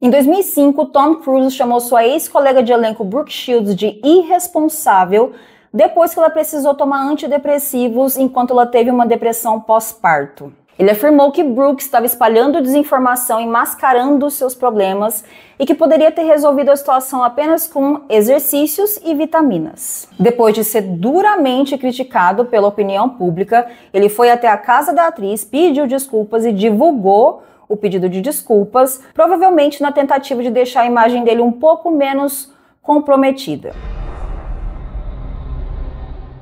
Em 2005, Tom Cruise chamou sua ex-colega de elenco Brooke Shields de irresponsável depois que ela precisou tomar antidepressivos enquanto ela teve uma depressão pós-parto. Ele afirmou que Brooke estava espalhando desinformação e mascarando seus problemas e que poderia ter resolvido a situação apenas com exercícios e vitaminas. Depois de ser duramente criticado pela opinião pública, ele foi até a casa da atriz, pediu desculpas e divulgou o pedido de desculpas, provavelmente na tentativa de deixar a imagem dele um pouco menos comprometida.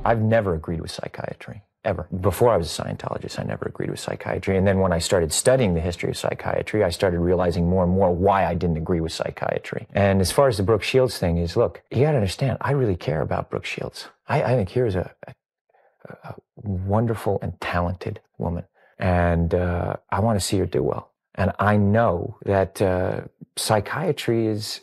I've never agreed with psychiatry. Ever. Before I was a Scientologist, I never agreed with psychiatry. And then when I started studying the history of psychiatry, I started realizing more and more why I didn't agree with psychiatry. And as far as the Brooke Shields thing is, look, you got to understand, I really care about Brooke Shields. I think here's a wonderful and talented woman. And I want to see her do well. And I know that psychiatry is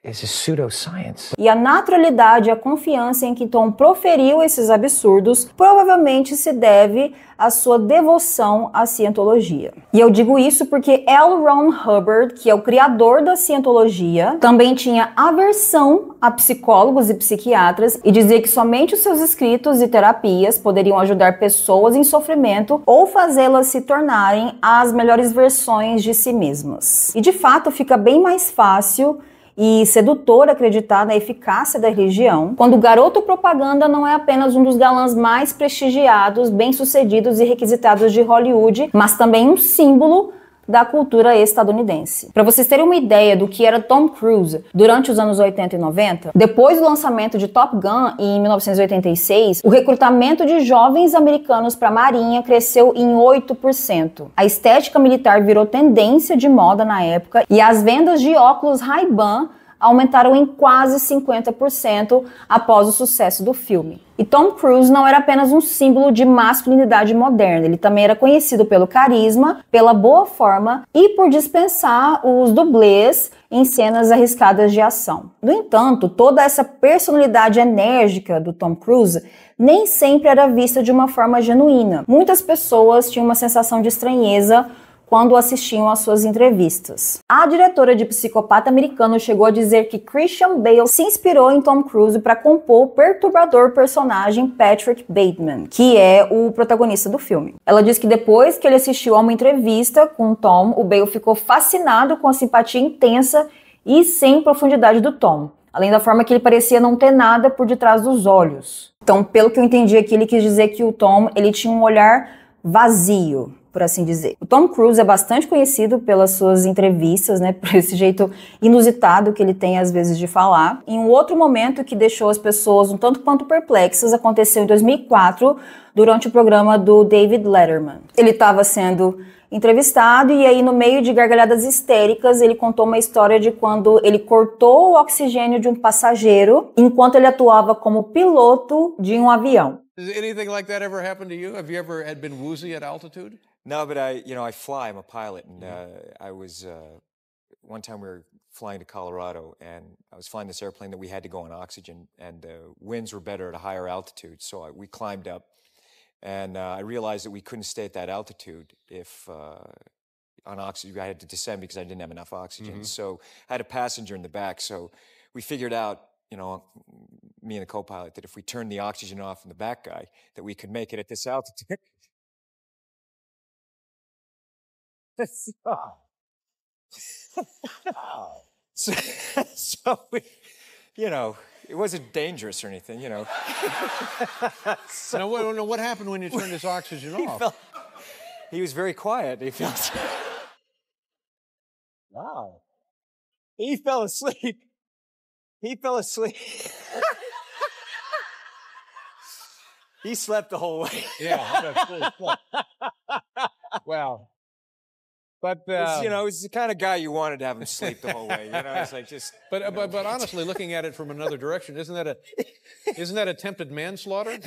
a pseudoscience. E a naturalidade e a confiança em que Tom proferiu esses absurdos provavelmente se deve à sua devoção à cientologia. E eu digo isso porque L. Ron Hubbard, que é o criador da cientologia, também tinha aversão a psicólogos e psiquiatras e dizia que somente os seus escritos e terapias poderiam ajudar pessoas em sofrimento ou fazê-las se tornarem as melhores versões de si mesmas. E de fato fica bem mais fácil e sedutor acreditar na eficácia da religião, quando o garoto propaganda não é apenas um dos galãs mais prestigiados, bem-sucedidos e requisitados de Hollywood, mas também um símbolo da cultura estadunidense. Para vocês terem uma ideia do que era Tom Cruise durante os anos 80 e 90, depois do lançamento de Top Gun em 1986, o recrutamento de jovens americanos para a Marinha cresceu em 8%. A estética militar virou tendência de moda na época e as vendas de óculos Ray-Ban aumentaram em quase 50% após o sucesso do filme. E Tom Cruise não era apenas um símbolo de masculinidade moderna, ele também era conhecido pelo carisma, pela boa forma e por dispensar os dublês em cenas arriscadas de ação. No entanto, toda essa personalidade enérgica do Tom Cruise nem sempre era vista de uma forma genuína. Muitas pessoas tinham uma sensação de estranheza quando assistiam às suas entrevistas. A diretora de Psicopata Americano chegou a dizer que Christian Bale se inspirou em Tom Cruise para compor o perturbador personagem Patrick Bateman, que é o protagonista do filme. Ela diz que depois que ele assistiu a uma entrevista com Tom, o Bale ficou fascinado com a simpatia intensa e sem profundidade do Tom, além da forma que ele parecia não ter nada por detrás dos olhos. Então, pelo que eu entendi aqui, ele quis dizer que o Tom ele tinha um olhar vazio, por assim dizer. O Tom Cruise é bastante conhecido pelas suas entrevistas, né, por esse jeito inusitado que ele tem às vezes de falar. Em um outro momento que deixou as pessoas um tanto quanto perplexas aconteceu em 2004, durante o programa do David Letterman. Ele estava sendo entrevistado e aí no meio de gargalhadas histéricas ele contou uma história de quando ele cortou o oxigênio de um passageiro enquanto ele atuava como piloto de um avião. Does anything like that ever happen to you? Have you ever had been woozy at altitude? No, but I fly. I'm a pilot, and I was one time we were flying to Colorado, and I was flying this airplane that we had to go on oxygen, and the winds were better at a higher altitude, so we climbed up, and I realized that we couldn't stay at that altitude if on oxygen. I had to descend because I didn't have enough oxygen. So I had a passenger in the back, so we figured out, you know, me and the co-pilot, that if we turned the oxygen off in the back guy, that we could make it at this altitude. So we, you know, it wasn't dangerous or anything, you know. Now, what happened when you turned this oxygen off? He was very quiet. He felt. Wow. He fell asleep. He fell asleep. He slept the whole way. Yeah. Wow. But you know, he's the kind of guy you wanted to have him sleep the whole way. You know, it's like just. But honestly, looking at it from another direction, isn't that attempted manslaughter?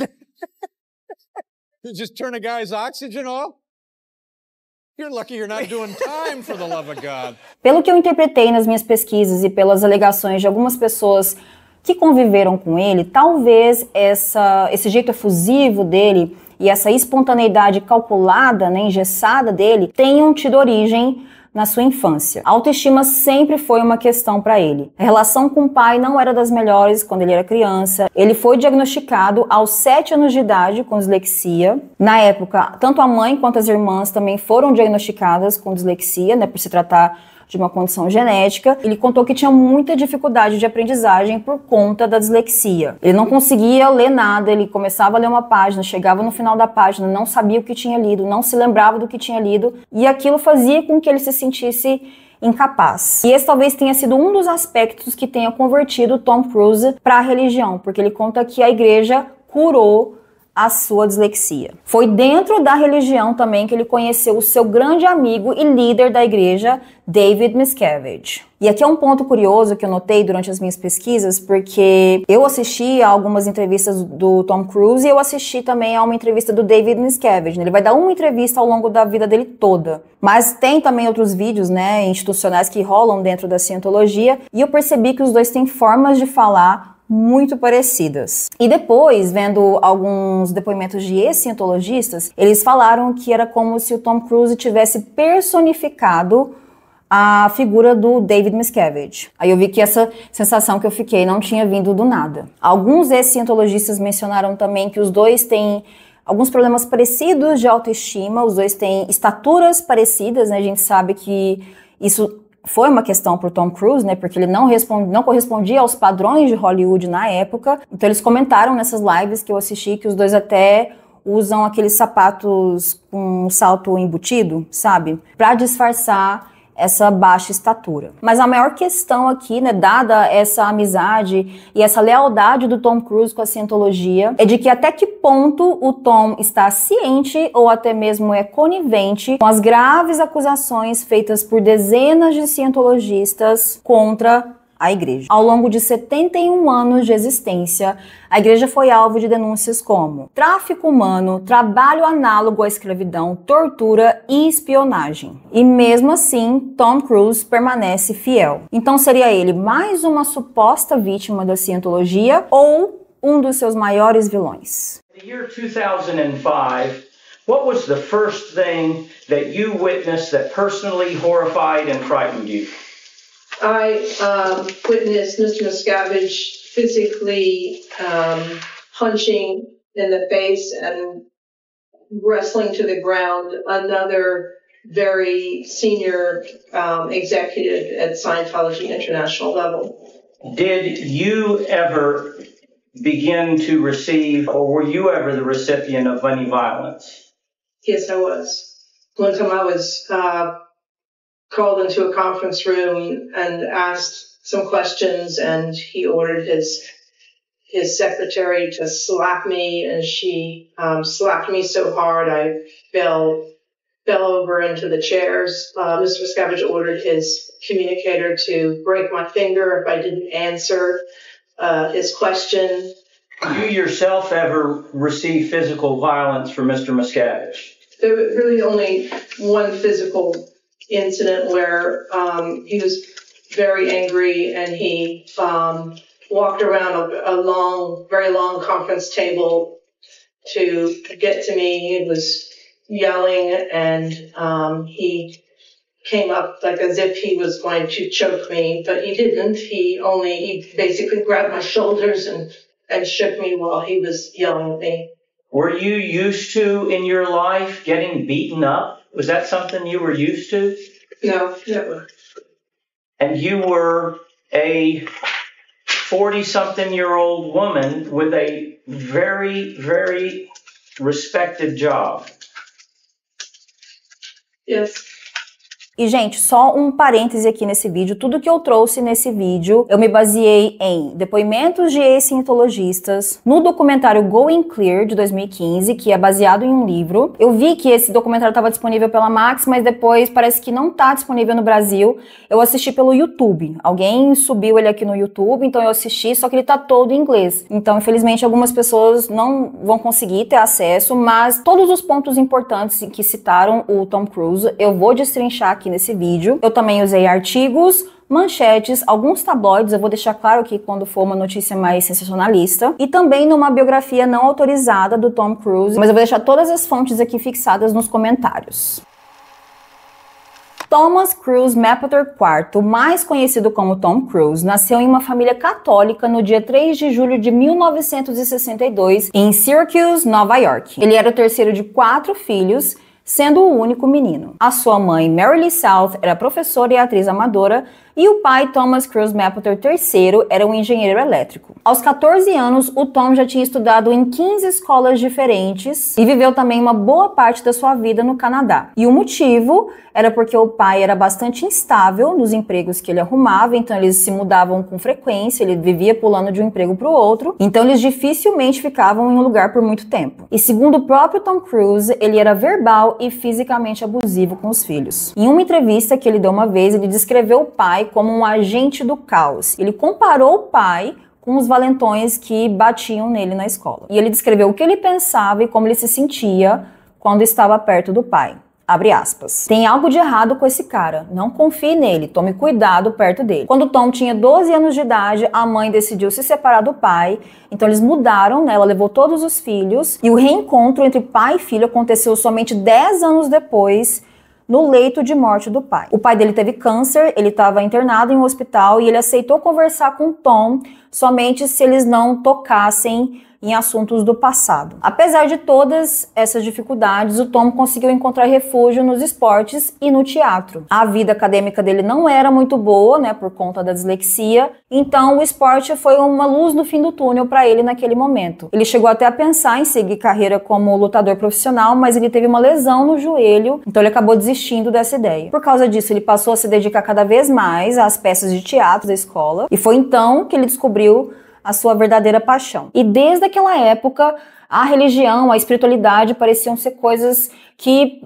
Just turn a guy's oxygen off? You're lucky you're not doing time, for the love of God. Pelo que eu interpretei nas minhas pesquisas e pelas alegações de algumas pessoas que conviveram com ele, talvez esse jeito efusivo dele e essa espontaneidade calculada, né, engessada dele, tenham tido origem na sua infância. A autoestima sempre foi uma questão para ele. A relação com o pai não era das melhores quando ele era criança. Ele foi diagnosticado aos 7 anos de idade com dislexia. Na época, tanto a mãe quanto as irmãs também foram diagnosticadas com dislexia, né, por se tratar de uma condição genética. Ele contou que tinha muita dificuldade de aprendizagem por conta da dislexia. Ele não conseguia ler nada, ele começava a ler uma página, chegava no final da página, não sabia o que tinha lido, não se lembrava do que tinha lido, e aquilo fazia com que ele se sentisse incapaz. E esse talvez tenha sido um dos aspectos que tenha convertido Tom Cruise para a religião, porque ele conta que a igreja curou a sua dislexia. Foi dentro da religião também que ele conheceu o seu grande amigo e líder da igreja, David Miscavige. E aqui é um ponto curioso que eu notei durante as minhas pesquisas, porque eu assisti a algumas entrevistas do Tom Cruise e eu assisti também a uma entrevista do David Miscavige. Ele vai dar uma entrevista ao longo da vida dele toda. Mas tem também outros vídeos, né, institucionais que rolam dentro da cientologia, e eu percebi que os dois têm formas de falar muito parecidas. E depois, vendo alguns depoimentos de ex-cientologistas, eles falaram que era como se o Tom Cruise tivesse personificado a figura do David Miscavige. Aí eu vi que essa sensação que eu fiquei não tinha vindo do nada. Alguns ex-cientologistas mencionaram também que os dois têm alguns problemas parecidos de autoestima, os dois têm estaturas parecidas, né? A gente sabe que isso foi uma questão para o Tom Cruise, né, porque ele não correspondia aos padrões de Hollywood na época. Então eles comentaram nessas lives que eu assisti que os dois até usam aqueles sapatos com salto embutido, sabe, para disfarçar essa baixa estatura. Mas a maior questão aqui, né, dada essa amizade e essa lealdade do Tom Cruise com a cientologia, é de que até que ponto o Tom está ciente ou até mesmo é conivente com as graves acusações feitas por dezenas de cientologistas contra a igreja. Ao longo de 71 anos de existência, a igreja foi alvo de denúncias como tráfico humano, trabalho análogo à escravidão, tortura e espionagem. E mesmo assim, Tom Cruise permanece fiel. Então seria ele mais uma suposta vítima da cientologia ou um dos seus maiores vilões? In the year 2005, what was the first thing that you witnessed that personally horrified and frightened you? I witnessed Mr. Miscavige physically punching in the face and wrestling to the ground another very senior executive at Scientology International level. Did you ever begin to receive, or were you ever the recipient of any violence? Yes, I was. One time I was called into a conference room and asked some questions, and he ordered his secretary to slap me, and she slapped me so hard I fell over into the chairs. Mr. Miscavige ordered his communicator to break my finger if I didn't answer his question. You yourself ever received physical violence from Mr. Miscavige? There was really only one physical incident where he was very angry and he walked around a very long conference table to get to me. He was yelling and he came up like as if he was going to choke me, but he didn't. He basically grabbed my shoulders and shook me while he was yelling at me. Were you used to, in your life, getting beaten up? Was that something you were used to? No, never. And you were a 40-something-year-old woman with a very, very respected job. Yes. E, gente, só um parêntese aqui nesse vídeo. Tudo que eu trouxe nesse vídeo, eu me baseei em depoimentos de ex-cientologistas, no documentário Going Clear, de 2015, que é baseado em um livro. Eu vi que esse documentário estava disponível pela Max, mas depois parece que não está disponível no Brasil. Eu assisti pelo YouTube. Alguém subiu ele aqui no YouTube, então eu assisti, só que ele tá todo em inglês. Então, infelizmente, algumas pessoas não vão conseguir ter acesso, mas todos os pontos importantes que citaram o Tom Cruise, eu vou destrinchar aqui nesse vídeo. Eu também usei artigos, manchetes, alguns tabloides, eu vou deixar claro aqui quando for uma notícia mais sensacionalista, e também numa biografia não autorizada do Tom Cruise, mas eu vou deixar todas as fontes aqui fixadas nos comentários. Thomas Cruise Mapother IV, mais conhecido como Tom Cruise, nasceu em uma família católica no dia 3 de julho de 1962 em Syracuse, Nova York. Ele era o terceiro de 4 filhos, sendo o único menino. A sua mãe, Mary Lee South, era professora e atriz amadora, e o pai, Thomas Cruise Mapother III, era um engenheiro elétrico. Aos 14 anos, o Tom já tinha estudado em 15 escolas diferentes e viveu também uma boa parte da sua vida no Canadá. E o motivo era porque o pai era bastante instável nos empregos que ele arrumava, então eles se mudavam com frequência, ele vivia pulando de um emprego para o outro, então eles dificilmente ficavam em um lugar por muito tempo. E segundo o próprio Tom Cruise, ele era verbal e fisicamente abusivo com os filhos. Em uma entrevista que ele deu uma vez, ele descreveu o pai como um agente do caos. Ele comparou o pai com os valentões que batiam nele na escola. E ele descreveu o que ele pensava e como ele se sentia quando estava perto do pai. Abre aspas. Tem algo de errado com esse cara. Não confie nele. Tome cuidado perto dele. Quando Tom tinha 12 anos de idade, a mãe decidiu se separar do pai. Então eles mudaram, né? Ela levou todos os filhos. E o reencontro entre pai e filho aconteceu somente 10 anos depois, no leito de morte do pai. O pai dele teve câncer, ele estava internado em um hospital e ele aceitou conversar com Tom somente se eles não tocassem em assuntos do passado. Apesar de todas essas dificuldades, o Tom conseguiu encontrar refúgio nos esportes e no teatro. A vida acadêmica dele não era muito boa, né, por conta da dislexia, então o esporte foi uma luz no fim do túnel para ele naquele momento. Ele chegou até a pensar em seguir carreira como lutador profissional, mas ele teve uma lesão no joelho, então ele acabou desistindo dessa ideia. Por causa disso, ele passou a se dedicar cada vez mais às peças de teatro da escola, e foi então que ele descobriu a sua verdadeira paixão. E desde aquela época, a religião, a espiritualidade pareciam ser coisas que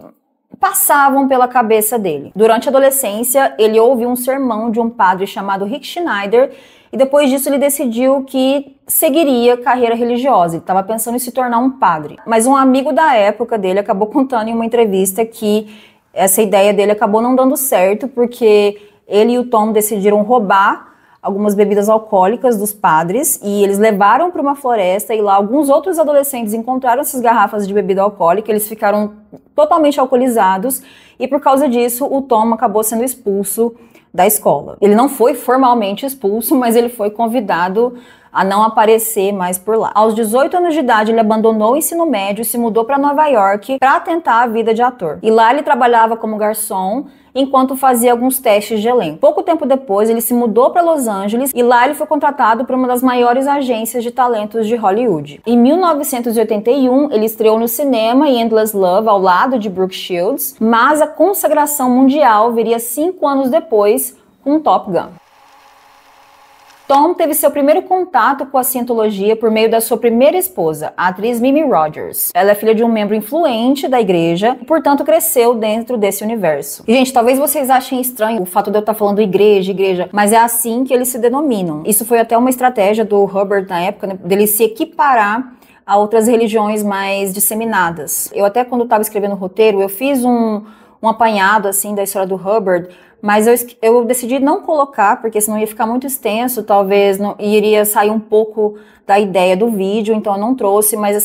passavam pela cabeça dele. Durante a adolescência, ele ouviu um sermão de um padre chamado Rick Schneider e depois disso ele decidiu que seguiria carreira religiosa. Ele estava pensando em se tornar um padre. Mas um amigo da época dele acabou contando em uma entrevista que essa ideia dele acabou não dando certo porque ele e o Tom decidiram roubar algumas bebidas alcoólicas dos padres e eles levaram para uma floresta e lá alguns outros adolescentes encontraram essas garrafas de bebida alcoólica, eles ficaram totalmente alcoolizados e por causa disso o Tom acabou sendo expulso da escola. Ele não foi formalmente expulso, mas ele foi convidado a não aparecer mais por lá. Aos 18 anos de idade, ele abandonou o ensino médio e se mudou para Nova York para tentar a vida de ator. E lá ele trabalhava como garçom enquanto fazia alguns testes de elenco. Pouco tempo depois, ele se mudou para Los Angeles e lá ele foi contratado por uma das maiores agências de talentos de Hollywood. Em 1981, ele estreou no cinema em Endless Love ao lado de Brooke Shields, mas a consagração mundial viria 5 anos depois com Top Gun. Tom teve seu primeiro contato com a cientologia por meio da sua primeira esposa, a atriz Mimi Rogers. Ela é filha de um membro influente da igreja e, portanto, cresceu dentro desse universo. E, gente, talvez vocês achem estranho o fato de eu estar falando igreja, mas é assim que eles se denominam. Isso foi até uma estratégia do Hubbard na época, né, dele se equiparar a outras religiões mais disseminadas. Eu até, quando estava escrevendo o roteiro, eu fiz um apanhado, assim, da história do Hubbard, mas eu decidi não colocar, porque senão ia ficar muito extenso, talvez não iria sair um pouco da ideia do vídeo, então eu não trouxe, mas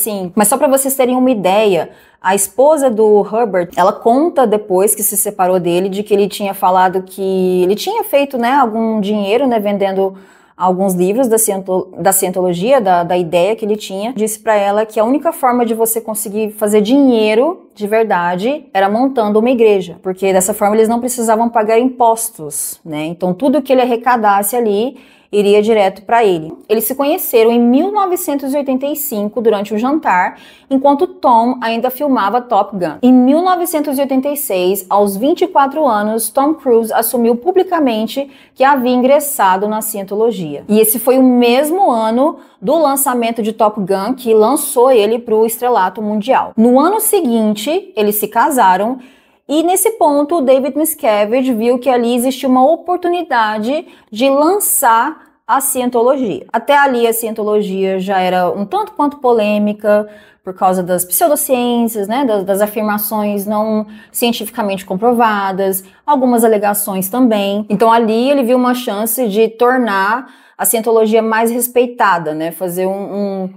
só para vocês terem uma ideia, a esposa do Hubbard, ela conta depois que se separou dele, de que ele tinha falado que ele tinha feito, né, algum dinheiro, né, vendendo alguns livros da cientologia, da ideia que ele tinha, disse pra ela que a única forma de você conseguir fazer dinheiro de verdade era montando uma igreja, porque dessa forma eles não precisavam pagar impostos, né? Então tudo que ele arrecadasse ali iria direto para ele. Eles se conheceram em 1985 durante um jantar, enquanto Tom ainda filmava Top Gun. Em 1986, aos 24 anos, Tom Cruise assumiu publicamente que havia ingressado na cientologia. E esse foi o mesmo ano do lançamento de Top Gun que lançou ele para o estrelato mundial. No ano seguinte, eles se casaram. E nesse ponto, o David Miscavige viu que ali existia uma oportunidade de lançar a cientologia. Até ali a cientologia já era um tanto quanto polêmica por causa das pseudociências, né, das afirmações não cientificamente comprovadas, algumas alegações também. Então ali ele viu uma chance de tornar a cientologia mais respeitada, né, fazer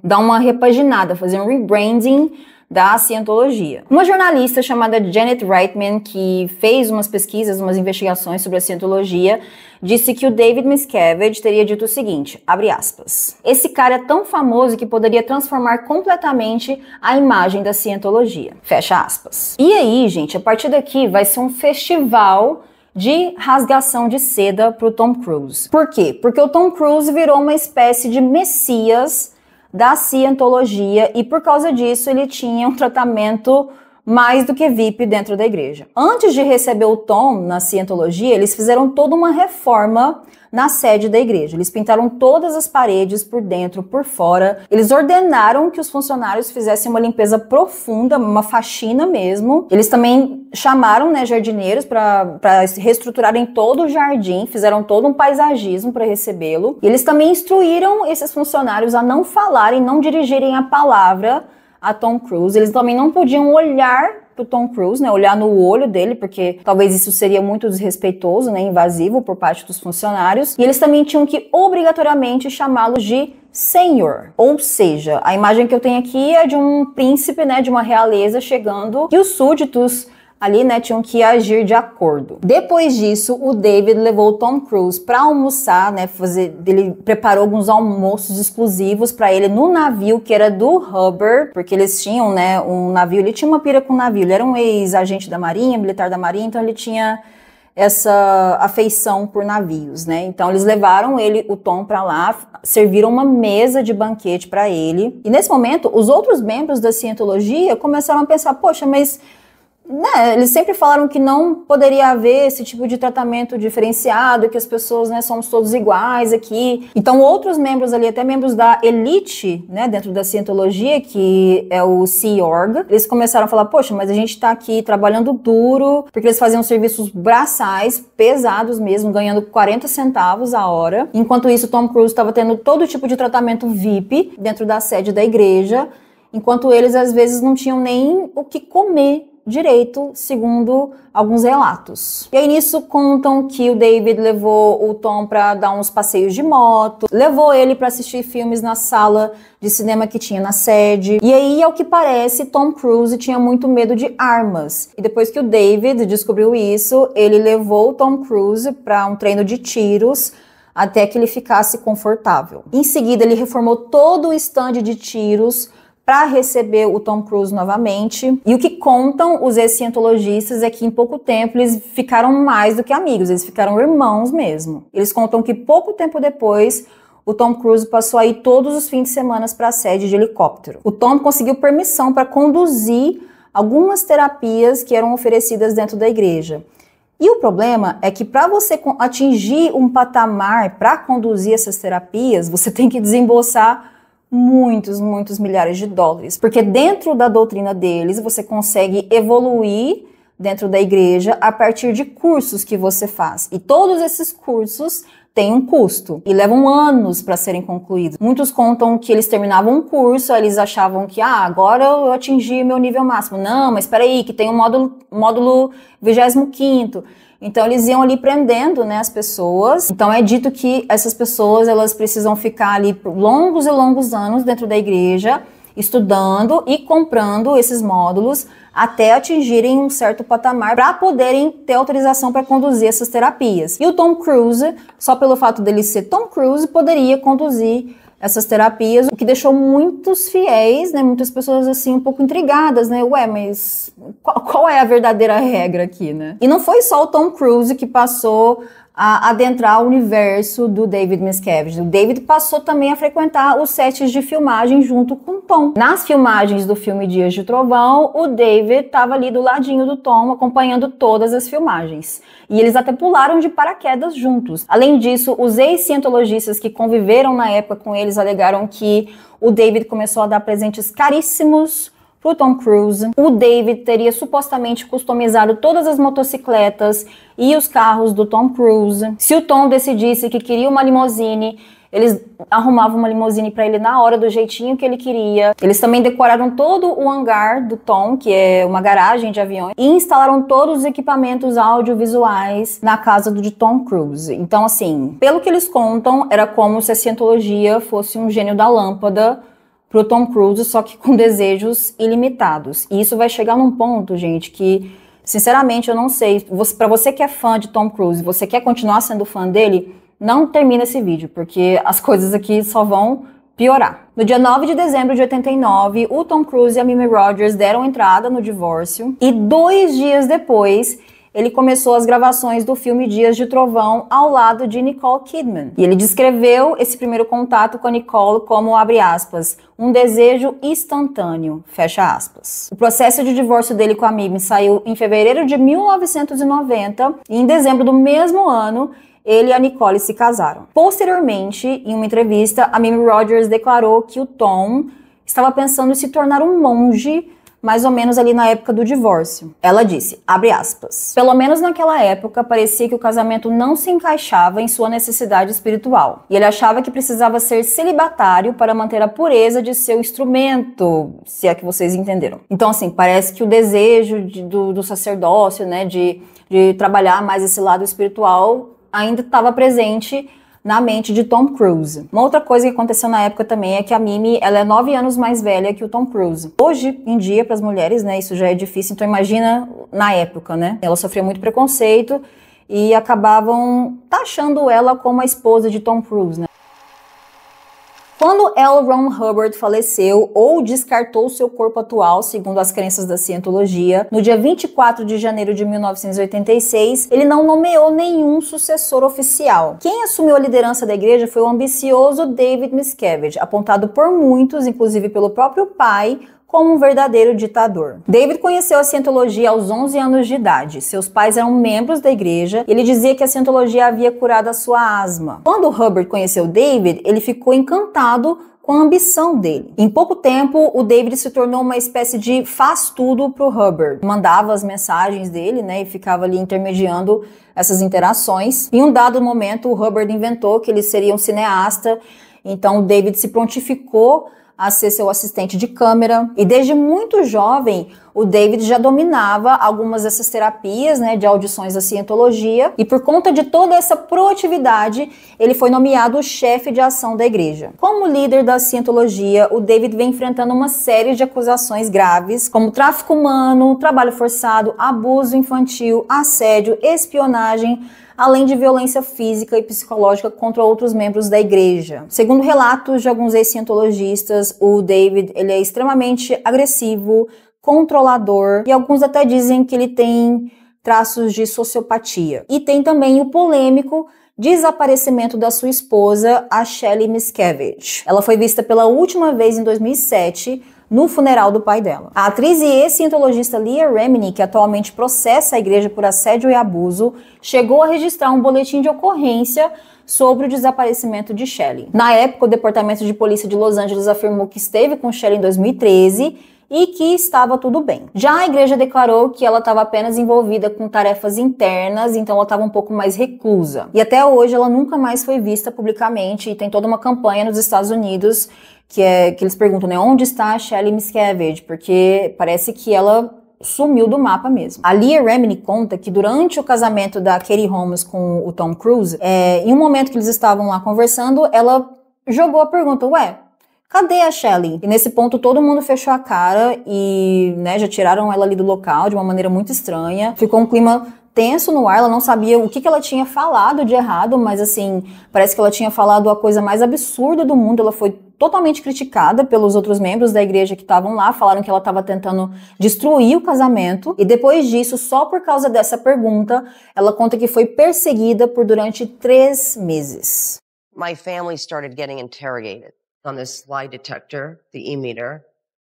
dar uma repaginada, fazer um rebranding da cientologia. Uma jornalista chamada Janet Reitman, que fez umas pesquisas, umas investigações sobre a cientologia, disse que o David Miscavige teria dito o seguinte, abre aspas, esse cara é tão famoso que poderia transformar completamente a imagem da cientologia, fecha aspas. E aí, gente, a partir daqui vai ser um festival de rasgação de seda pro Tom Cruise. Por quê? Porque o Tom Cruise virou uma espécie de messias da cientologia e por causa disso ele tinha um tratamento mais do que VIP dentro da igreja. Antes de receber o Tom na cientologia, eles fizeram toda uma reforma na sede da igreja. Eles pintaram todas as paredes por dentro, por fora. Eles ordenaram que os funcionários fizessem uma limpeza profunda, uma faxina mesmo. Eles também chamaram, né, jardineiros para reestruturarem todo o jardim, fizeram todo um paisagismo para recebê-lo. E eles também instruíram esses funcionários a não falarem, não dirigirem a palavra a Tom Cruise. Eles também não podiam olhar pro Tom Cruise, né, olhar no olho dele, porque talvez isso seria muito desrespeitoso, né, invasivo por parte dos funcionários. E eles também tinham que obrigatoriamente chamá-los de senhor. Ou seja, a imagem que eu tenho aqui é de um príncipe, né, de uma realeza chegando e os súditos ali, né, tinham que agir de acordo. Depois disso, o David levou o Tom Cruise para almoçar, né, ele preparou alguns almoços exclusivos para ele no navio que era do Hubbard, porque eles tinham, né, um navio, ele tinha uma pira com o navio, ele era um ex-agente da Marinha, militar da Marinha, então ele tinha essa afeição por navios, né? Então eles levaram o Tom para lá, serviram uma mesa de banquete para ele. E nesse momento, os outros membros da cientologia começaram a pensar, poxa, mas né, eles sempre falaram que não poderia haver esse tipo de tratamento diferenciado, que as pessoas, né, somos todos iguais aqui. Então outros membros ali, até membros da elite, né, dentro da cientologia, que é o Sea Org, eles começaram a falar, poxa, mas a gente tá aqui trabalhando duro, porque eles faziam serviços braçais, pesados mesmo, ganhando 40 centavos a hora. Enquanto isso, Tom Cruise estava tendo todo tipo de tratamento VIP dentro da sede da igreja, enquanto eles às vezes não tinham nem o que comer direito, segundo alguns relatos. E aí nisso contam que o David levou o Tom para dar uns passeios de moto, levou ele para assistir filmes na sala de cinema que tinha na sede. E aí, ao que parece, Tom Cruise tinha muito medo de armas. E depois que o David descobriu isso, ele levou o Tom Cruise para um treino de tiros até que ele ficasse confortável. Em seguida, ele reformou todo o stand de tiros para receber o Tom Cruise novamente. E o que contam os ex-cientologistas é que em pouco tempo eles ficaram mais do que amigos, eles ficaram irmãos mesmo. Eles contam que pouco tempo depois, o Tom Cruise passou a ir todos os fins de semana para a sede de helicóptero. O Tom conseguiu permissão para conduzir algumas terapias que eram oferecidas dentro da igreja. E o problema é que para você atingir um patamar para conduzir essas terapias, você tem que desembolsar muitos milhares de dólares, porque dentro da doutrina deles você consegue evoluir dentro da igreja a partir de cursos que você faz, e todos esses cursos têm um custo e levam anos para serem concluídos. Muitos contam que eles terminavam um curso, eles achavam que agora eu atingi meu nível máximo. Não, mas espera aí, que tem um módulo 25º. Então eles iam ali prendendo, né, as pessoas. Então é dito que essas pessoas, elas precisam ficar ali por longos e longos anos dentro da igreja, estudando e comprando esses módulos até atingirem um certo patamar para poderem ter autorização para conduzir essas terapias. E o Tom Cruise, só pelo fato dele ser Tom Cruise, poderia conduzir essas terapias, o que deixou muitos fiéis, né, muitas pessoas assim um pouco intrigadas, né, ué, mas qual é a verdadeira regra aqui, né? E não foi só o Tom Cruise que passou a adentrar o universo do David Miscavige. O David passou também a frequentar os sets de filmagem junto com o Tom. Nas filmagens do filme Dias de Trovão, o David estava ali do ladinho do Tom, acompanhando todas as filmagens. E eles até pularam de paraquedas juntos. Além disso, os ex-cientologistas que conviveram na época com eles alegaram que o David começou a dar presentes caríssimos pro Tom Cruise. O David teria supostamente customizado todas as motocicletas e os carros do Tom Cruise. Se o Tom decidisse que queria uma limousine, eles arrumavam uma limousine para ele na hora, do jeitinho que ele queria. Eles também decoraram todo o hangar do Tom, que é uma garagem de aviões, e instalaram todos os equipamentos audiovisuais na casa de Tom Cruise. Então, assim, pelo que eles contam, era como se a cientologia fosse um gênio da lâmpada pro Tom Cruise, só que com desejos ilimitados. E isso vai chegar num ponto, gente, que, sinceramente, eu não sei. Pra você que é fã de Tom Cruise, você quer continuar sendo fã dele, não termina esse vídeo, porque as coisas aqui só vão piorar. No dia 9 de dezembro de 89, o Tom Cruise e a Mimi Rogers deram entrada no divórcio e 2 dias depois ele começou as gravações do filme Dias de Trovão ao lado de Nicole Kidman. E ele descreveu esse primeiro contato com a Nicole como, abre aspas, um desejo instantâneo, fecha aspas. O processo de divórcio dele com a Mimi saiu em fevereiro de 1990 e em dezembro do mesmo ano ele e a Nicole se casaram. Posteriormente, em uma entrevista, a Mimi Rogers declarou que o Tom estava pensando em se tornar um monge mais ou menos ali na época do divórcio. Ela disse, abre aspas, pelo menos naquela época parecia que o casamento não se encaixava em sua necessidade espiritual. E ele achava que precisava ser celibatário para manter a pureza de seu instrumento, se é que vocês entenderam. Então, assim, parece que o desejo do sacerdócio, né, de trabalhar mais esse lado espiritual ainda estava presente na mente de Tom Cruise. Uma outra coisa que aconteceu na época também é que a Mimi, ela é 9 anos mais velha que o Tom Cruise. Hoje em dia, para as mulheres, né, isso já é difícil, então imagina na época, né? Ela sofria muito preconceito e acabavam taxando ela como a esposa de Tom Cruise, né? Quando L. Ron Hubbard faleceu ou descartou seu corpo atual, segundo as crenças da Cientologia, no dia 24 de janeiro de 1986, ele não nomeou nenhum sucessor oficial. Quem assumiu a liderança da igreja foi o ambicioso David Miscavige, apontado por muitos, inclusive pelo próprio pai, como um verdadeiro ditador. David conheceu a Cientologia aos 11 anos de idade. Seus pais eram membros da igreja e ele dizia que a Cientologia havia curado a sua asma. Quando Hubbard conheceu David, ele ficou encantado com a ambição dele. Em pouco tempo, o David se tornou uma espécie de faz-tudo pro Hubbard. Mandava as mensagens dele, né, e ficava ali intermediando essas interações. Em um dado momento, o Hubbard inventou que ele seria um cineasta, então o David se prontificou a ser seu assistente de câmera. E desde muito jovem, o David já dominava algumas dessas terapias, né, de audições da Cientologia. E por conta de toda essa proatividade, ele foi nomeado chefe de ação da igreja. Como líder da Cientologia, o David vem enfrentando uma série de acusações graves, como tráfico humano, trabalho forçado, abuso infantil, assédio, espionagem, além de violência física e psicológica contra outros membros da igreja. Segundo relatos de alguns ex-cientologistas, o David, ele é extremamente agressivo, controlador, e alguns até dizem que ele tem traços de sociopatia. E tem também o polêmico desaparecimento da sua esposa, a Shelley Miscavige. Ela foi vista pela última vez em 2007, no funeral do pai dela. A atriz e ex-cientologista Leah Remini, que atualmente processa a igreja por assédio e abuso, chegou a registrar um boletim de ocorrência sobre o desaparecimento de Shelley. Na época, o Departamento de Polícia de Los Angeles afirmou que esteve com Shelley em 2013 e que estava tudo bem. Já a igreja declarou que ela estava apenas envolvida com tarefas internas, então ela estava um pouco mais reclusa. E até hoje ela nunca mais foi vista publicamente e tem toda uma campanha nos Estados Unidos que eles perguntam, né, onde está a Shelley Miscavige? Porque parece que ela sumiu do mapa mesmo. A Leah Remini conta que durante o casamento da Katie Holmes com o Tom Cruise, em um momento que eles estavam lá conversando, ela jogou a pergunta, ué, cadê a Shelley? E nesse ponto todo mundo fechou a cara e, né, já tiraram ela ali do local de uma maneira muito estranha. Ficou um clima tenso no ar, ela não sabia o que ela tinha falado de errado, mas assim, parece que ela tinha falado a coisa mais absurda do mundo. Ela foi totalmente criticada pelos outros membros da igreja que estavam lá, falaram que ela estava tentando destruir o casamento, e depois disso, só por causa dessa pergunta, ela conta que foi perseguida por durante 3 meses. My family started getting interrogated on this lie detector, the e-meter.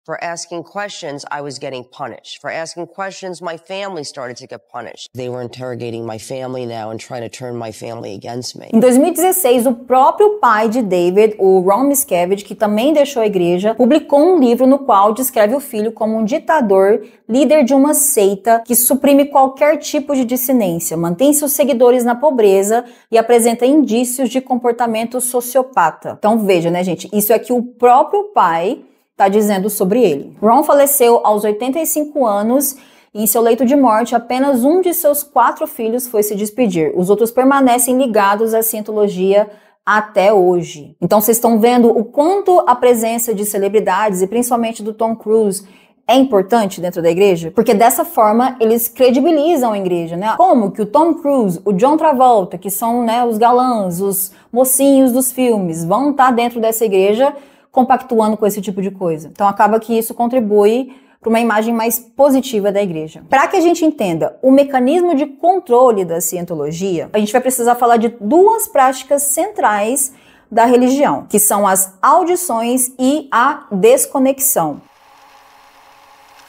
For asking questions, I was getting punished. For asking questions, my family started to get punished. They were interrogating my family now and trying to turn my family against me. Em 2016, o próprio pai de David, o Ron Miscavige, que também deixou a igreja, publicou um livro no qual descreve o filho como um ditador, líder de uma seita que suprime qualquer tipo de dissidência, mantém seus seguidores na pobreza e apresenta indícios de comportamento sociopata. Então veja, né, gente, isso é que o próprio pai tá dizendo sobre ele. Ron faleceu aos 85 anos e em seu leito de morte apenas um de seus 4 filhos foi se despedir. Os outros permanecem ligados à Cientologia até hoje. Então vocês estão vendo o quanto a presença de celebridades, e principalmente do Tom Cruise, é importante dentro da igreja? Porque dessa forma eles credibilizam a igreja, né? Como que o Tom Cruise, o John Travolta, que são, né, os galãs, os mocinhos dos filmes, vão estar dentro dessa igreja compactuando com esse tipo de coisa. Então acaba que isso contribui para uma imagem mais positiva da igreja. Para que a gente entenda o mecanismo de controle da cientologia, a gente vai precisar falar de duas práticas centrais da religião, que são as audições e a desconexão.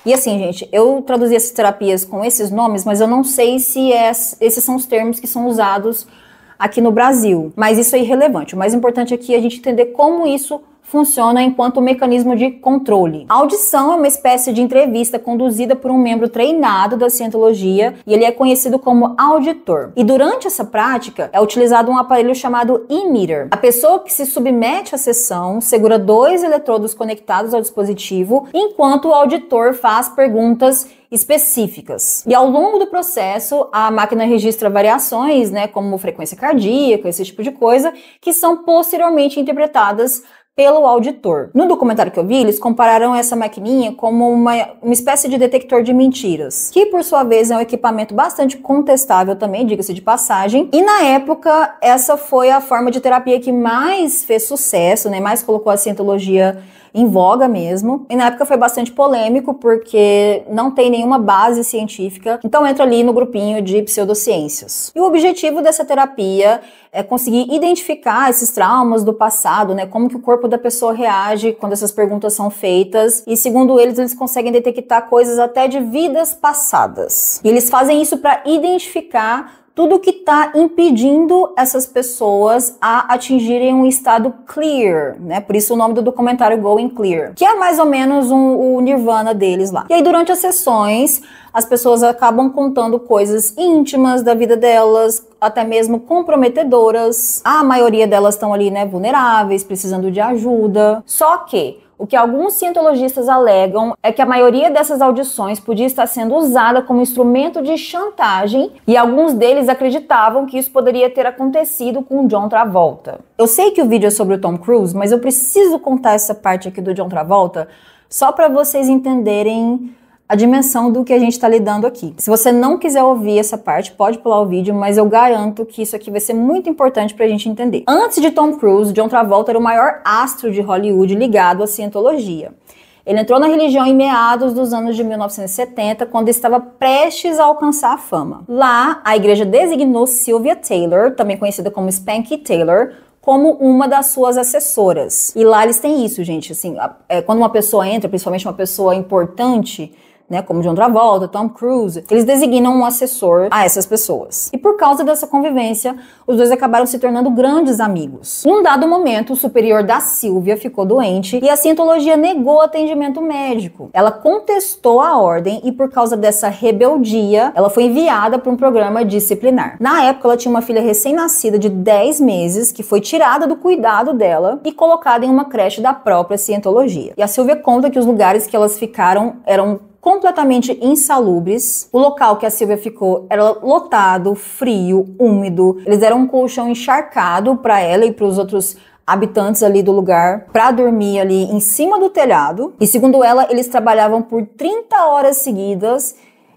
E assim, gente, eu traduzi essas terapias com esses nomes, mas eu não sei se esses são os termos que são usados aqui no Brasil. Mas isso é irrelevante. O mais importante aqui é a gente entender como isso funciona enquanto mecanismo de controle. A audição é uma espécie de entrevista conduzida por um membro treinado da cientologia e ele é conhecido como auditor. E durante essa prática é utilizado um aparelho chamado e-meter. A pessoa que se submete à sessão segura 2 eletrodos conectados ao dispositivo enquanto o auditor faz perguntas específicas. E ao longo do processo, a máquina registra variações, né, como frequência cardíaca, esse tipo de coisa, que são posteriormente interpretadas pelo auditor. No documentário que eu vi, eles compararam essa maquininha como uma espécie de detector de mentiras, que por sua vez é um equipamento bastante contestável também, diga-se de passagem. E na época, essa foi a forma de terapia que mais fez sucesso, né, mais colocou a cientologia em voga mesmo. E na época foi bastante polêmico, porque não tem nenhuma base científica, então entra ali no grupinho de pseudociências. E o objetivo dessa terapia é conseguir identificar esses traumas do passado, né, como que o corpo da pessoa reage quando essas perguntas são feitas, e segundo eles conseguem detectar coisas até de vidas passadas. E eles fazem isso para identificar tudo que está impedindo essas pessoas a atingirem um estado clear, né? Por isso o nome do documentário Going Clear, que é mais ou menos o nirvana deles lá. E aí durante as sessões, as pessoas acabam contando coisas íntimas da vida delas, até mesmo comprometedoras. A maioria delas estão ali, né, vulneráveis, precisando de ajuda. Só que o que alguns cientologistas alegam é que a maioria dessas audições podia estar sendo usada como instrumento de chantagem, e alguns deles acreditavam que isso poderia ter acontecido com o John Travolta. Eu sei que o vídeo é sobre o Tom Cruise, mas eu preciso contar essa parte aqui do John Travolta só para vocês entenderem a dimensão do que a gente está lidando aqui. Se você não quiser ouvir essa parte, pode pular o vídeo, mas eu garanto que isso aqui vai ser muito importante pra gente entender. Antes de Tom Cruise, John Travolta era o maior astro de Hollywood ligado à cientologia. Ele entrou na religião em meados dos anos de 1970, quando estava prestes a alcançar a fama. Lá, a igreja designou Sylvia Taylor, também conhecida como Spanky Taylor, como uma das suas assessoras. E lá eles têm isso, gente, assim, quando uma pessoa entra, principalmente uma pessoa importante, né, como John Travolta, Tom Cruise, eles designam um assessor a essas pessoas. E por causa dessa convivência, os dois acabaram se tornando grandes amigos. Num dado momento, o superior da Sylvia ficou doente e a cientologia negou atendimento médico. Ela contestou a ordem e por causa dessa rebeldia, ela foi enviada para um programa disciplinar. Na época, ela tinha uma filha recém-nascida de 10 meses, que foi tirada do cuidado dela e colocada em uma creche da própria cientologia. E a Sylvia conta que os lugares que elas ficaram eram completamente insalubres. O local que a Sylvia ficou era lotado, frio, úmido. Eles deram um colchão encharcado para ela e para os outros habitantes ali do lugar para dormir ali em cima do telhado. E segundo ela, eles trabalhavam por 30 horas seguidas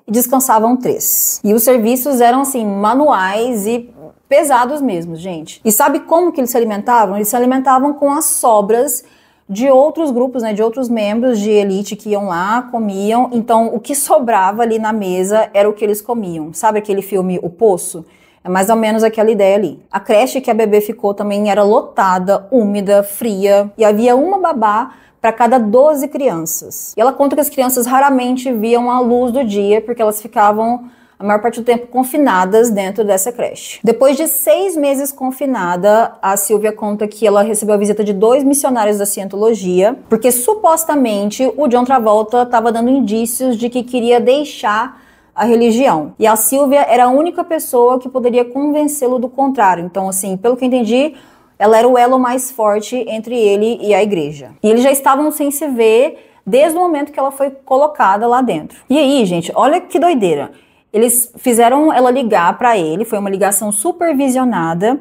e descansavam 3. E os serviços eram assim, manuais e pesados mesmo, gente. E sabe como que eles se alimentavam? Eles se alimentavam com as sobras de outros grupos, né, de outros membros de elite que iam lá, comiam. Então, o que sobrava ali na mesa era o que eles comiam. Sabe aquele filme O Poço? É mais ou menos aquela ideia ali. A creche que a bebê ficou também era lotada, úmida, fria, e havia uma babá para cada 12 crianças. E ela conta que as crianças raramente viam a luz do dia, porque elas ficavam a maior parte do tempo confinadas dentro dessa creche. Depois de 6 meses confinada, a Sylvia conta que ela recebeu a visita de 2 missionários da cientologia, porque supostamente o John Travolta estava dando indícios de que queria deixar a religião. E a Sylvia era a única pessoa que poderia convencê-lo do contrário. Então, assim, pelo que eu entendi, ela era o elo mais forte entre ele e a igreja. E eles já estavam sem se ver desde o momento que ela foi colocada lá dentro. E aí, gente, olha que doideira. Eles fizeram ela ligar para ele, foi uma ligação supervisionada,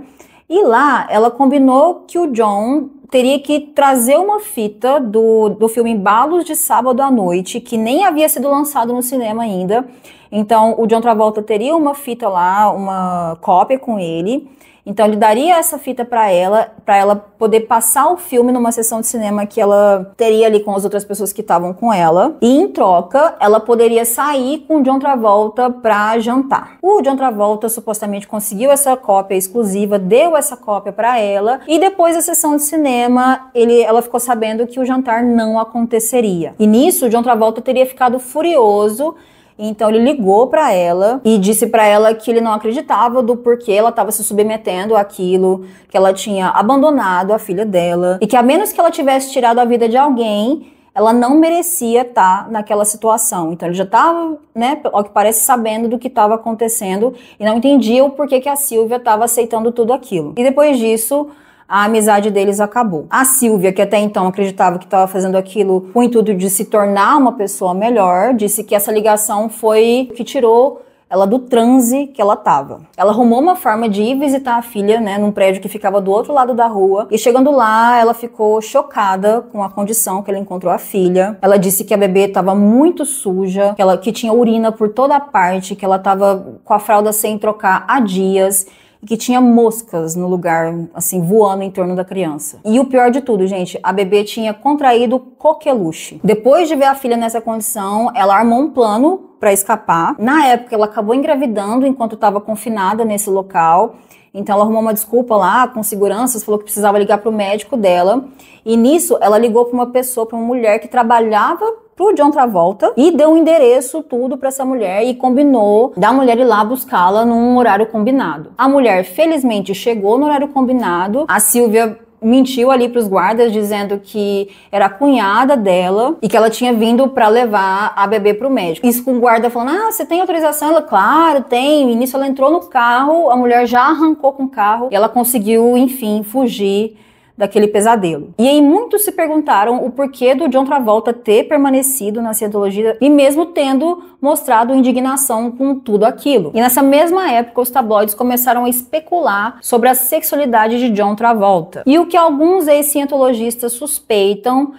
E lá, ela combinou que o John teria que trazer uma fita do filme Embalos de Sábado à Noite, que nem havia sido lançado no cinema ainda. Então, o John Travolta teria uma fita lá, uma cópia com ele. Então, ele daria essa fita para ela poder passar o filme numa sessão de cinema que ela teria ali com as outras pessoas que estavam com ela. E, em troca, ela poderia sair com o John Travolta para jantar. O John Travolta supostamente conseguiu essa cópia exclusiva, deu essa cópia para ela. E depois da sessão de cinema, ela ficou sabendo que o jantar não aconteceria. E nisso, o John Travolta teria ficado furioso. Então ele ligou para ela e disse para ela que ele não acreditava do porquê ela estava se submetendo àquilo, que ela tinha abandonado a filha dela e que a menos que ela tivesse tirado a vida de alguém, ela não merecia estar naquela situação. Então ele já estava, né, ao que parece, sabendo do que estava acontecendo e não entendia o porquê que a Sylvia estava aceitando tudo aquilo. E depois disso, a amizade deles acabou. A Sylvia, que até então acreditava que estava fazendo aquilo com o intuito de se tornar uma pessoa melhor, disse que essa ligação foi o que tirou ela do transe que ela estava. Ela arrumou uma forma de ir visitar a filha, né, num prédio que ficava do outro lado da rua, e chegando lá, ela ficou chocada com a condição que ela encontrou a filha. Ela disse que a bebê estava muito suja, que tinha urina por toda a parte, que ela estava com a fralda sem trocar há dias, e que tinha moscas no lugar, assim, voando em torno da criança. E o pior de tudo, gente, a bebê tinha contraído coqueluche. Depois de ver a filha nessa condição, ela armou um plano para escapar. Na época, ela acabou engravidando enquanto estava confinada nesse local. Então, ela arrumou uma desculpa lá com seguranças, falou que precisava ligar para o médico dela. E nisso, ela ligou para uma pessoa, para uma mulher que trabalhava pro John Travolta e deu um endereço, tudo para essa mulher e combinou da mulher ir lá buscá-la num horário combinado. A mulher, felizmente, chegou no horário combinado. A Sylvia mentiu ali pros guardas, dizendo que era a cunhada dela e que ela tinha vindo para levar a bebê pro médico. Isso com o guarda falando, você tem autorização? Ela, claro, tem. E nisso ela entrou no carro, a mulher já arrancou com o carro e ela conseguiu, enfim, fugir daquele pesadelo. E aí muitos se perguntaram o porquê do John Travolta ter permanecido na Scientologia e mesmo tendo mostrado indignação com tudo aquilo. E nessa mesma época os tabloides começaram a especular sobre a sexualidade de John Travolta. E o que alguns ex-cientologistas suspeitam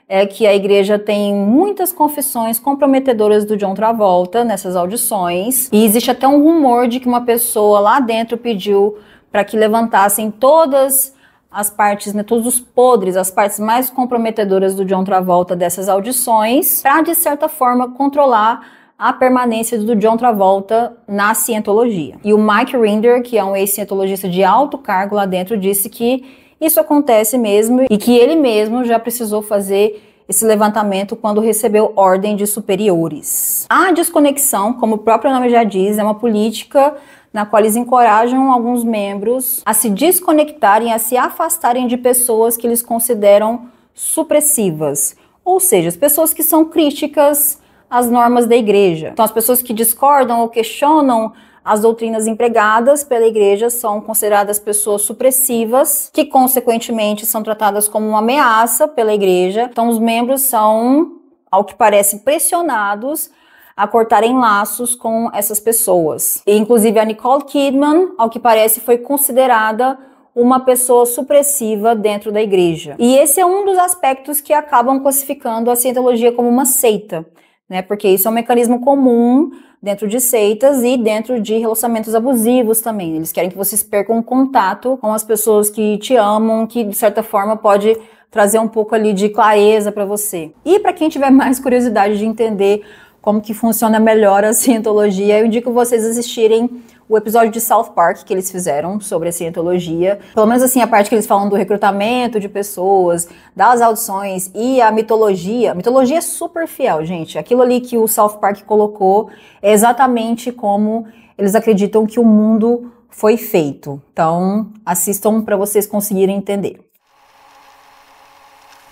é que a igreja tem muitas confissões comprometedoras do John Travolta nessas audições. E existe até um rumor de que uma pessoa lá dentro pediu para que levantassem todas as partes, né, todos os podres, as partes mais comprometedoras do John Travolta dessas audições, para, de certa forma, controlar a permanência do John Travolta na Scientologia. E o Mike Rinder, que é um ex-cientologista de alto cargo lá dentro, disse que isso acontece mesmo e que ele mesmo já precisou fazer esse levantamento quando recebeu ordem de superiores. A desconexão, como o próprio nome já diz, é uma política na qual eles encorajam alguns membros a se desconectarem, a se afastarem de pessoas que eles consideram supressivas. Ou seja, as pessoas que são críticas às normas da igreja. Então, as pessoas que discordam ou questionam as doutrinas empregadas pela igreja são consideradas pessoas supressivas, que consequentemente são tratadas como uma ameaça pela igreja. Então, os membros são, ao que parece, pressionados a cortarem laços com essas pessoas. E, inclusive, a Nicole Kidman, ao que parece, foi considerada uma pessoa supressiva dentro da igreja. E esse é um dos aspectos que acabam classificando a Scientologia como uma seita, né? Porque isso é um mecanismo comum dentro de seitas e dentro de relacionamentos abusivos também. Eles querem que vocês percam contato com as pessoas que te amam, que de certa forma pode trazer um pouco ali de clareza para você. E para quem tiver mais curiosidade de entender como que funciona melhor a Scientologia, eu indico vocês assistirem o episódio de South Park que eles fizeram sobre a Scientologia. Pelo menos assim, a parte que eles falam do recrutamento de pessoas, das audições e a mitologia. A mitologia é super fiel, gente. Aquilo ali que o South Park colocou é exatamente como eles acreditam que o mundo foi feito. Então, assistam para vocês conseguirem entender.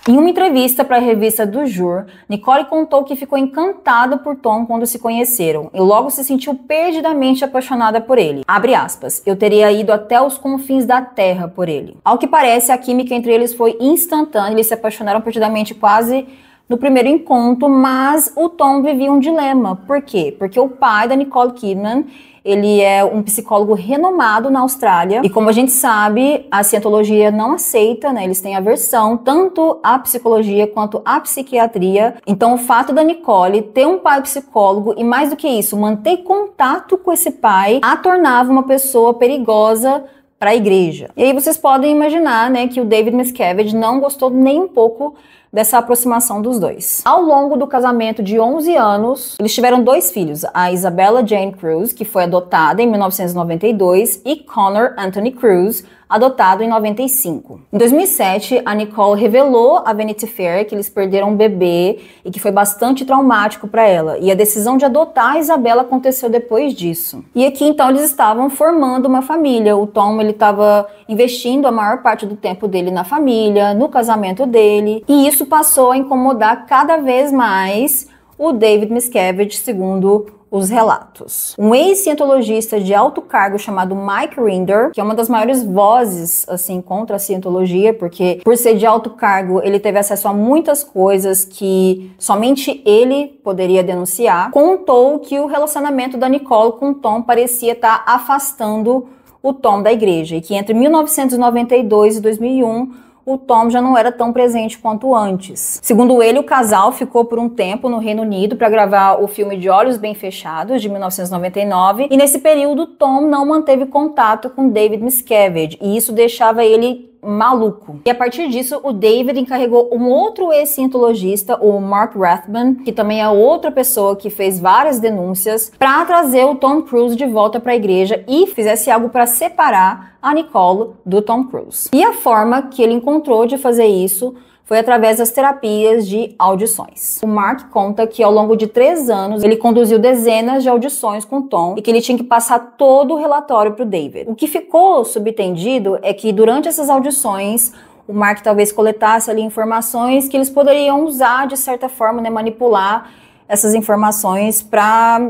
Em uma entrevista para a revista do Jur, Nicole contou que ficou encantada por Tom quando se conheceram e logo se sentiu perdidamente apaixonada por ele. Abre aspas, eu teria ido até os confins da terra por ele. Ao que parece, a química entre eles foi instantânea, eles se apaixonaram perdidamente quase no primeiro encontro, mas o Tom vivia um dilema. Por quê? Porque o pai da Nicole Kidman, ele é um psicólogo renomado na Austrália e, como a gente sabe, a cientologia não aceita, né? Eles têm aversão tanto à psicologia quanto à psiquiatria. Então, o fato da Nicole ter um pai psicólogo e, mais do que isso, manter contato com esse pai, a tornava uma pessoa perigosa para a igreja. E aí vocês podem imaginar, né, que o David Miscavige não gostou nem um pouco dessa aproximação dos dois. Ao longo do casamento de 11 anos, eles tiveram 2 filhos, a Isabella Jane Cruz, que foi adotada em 1992, e Connor Anthony Cruz, adotado em 95. Em 2007, a Nicole revelou a Vanity Fair que eles perderam um bebê e que foi bastante traumático para ela. E a decisão de adotar a Isabella aconteceu depois disso. E aqui, então, eles estavam formando uma família. O Tom, ele estava investindo a maior parte do tempo dele na família, no casamento dele. E isso passou a incomodar cada vez mais o David Miscavige, segundo os relatos. Um ex-cientologista de alto cargo chamado Mike Rinder, que é uma das maiores vozes assim contra a cientologia, porque por ser de alto cargo, ele teve acesso a muitas coisas que somente ele poderia denunciar, contou que o relacionamento da Nicole com o Tom parecia estar afastando o Tom da igreja, e que entre 1992 e 2001, o Tom já não era tão presente quanto antes. Segundo ele, o casal ficou por um tempo no Reino Unido para gravar o filme De Olhos Bem Fechados, de 1999, e nesse período Tom não manteve contato com David Miscavige, e isso deixava ele maluco. E a partir disso, o David encarregou um outro ex-cientologista, o Mark Rathbun, que também é outra pessoa que fez várias denúncias, para trazer o Tom Cruise de volta para a igreja e fizesse algo para separar a Nicole do Tom Cruise. E a forma que ele encontrou de fazer isso foi através das terapias de audições. O Mark conta que ao longo de 3 anos ele conduziu dezenas de audições com o Tom e que ele tinha que passar todo o relatório para o David. O que ficou subentendido é que durante essas audições o Mark talvez coletasse ali informações que eles poderiam usar de certa forma, né, manipular essas informações para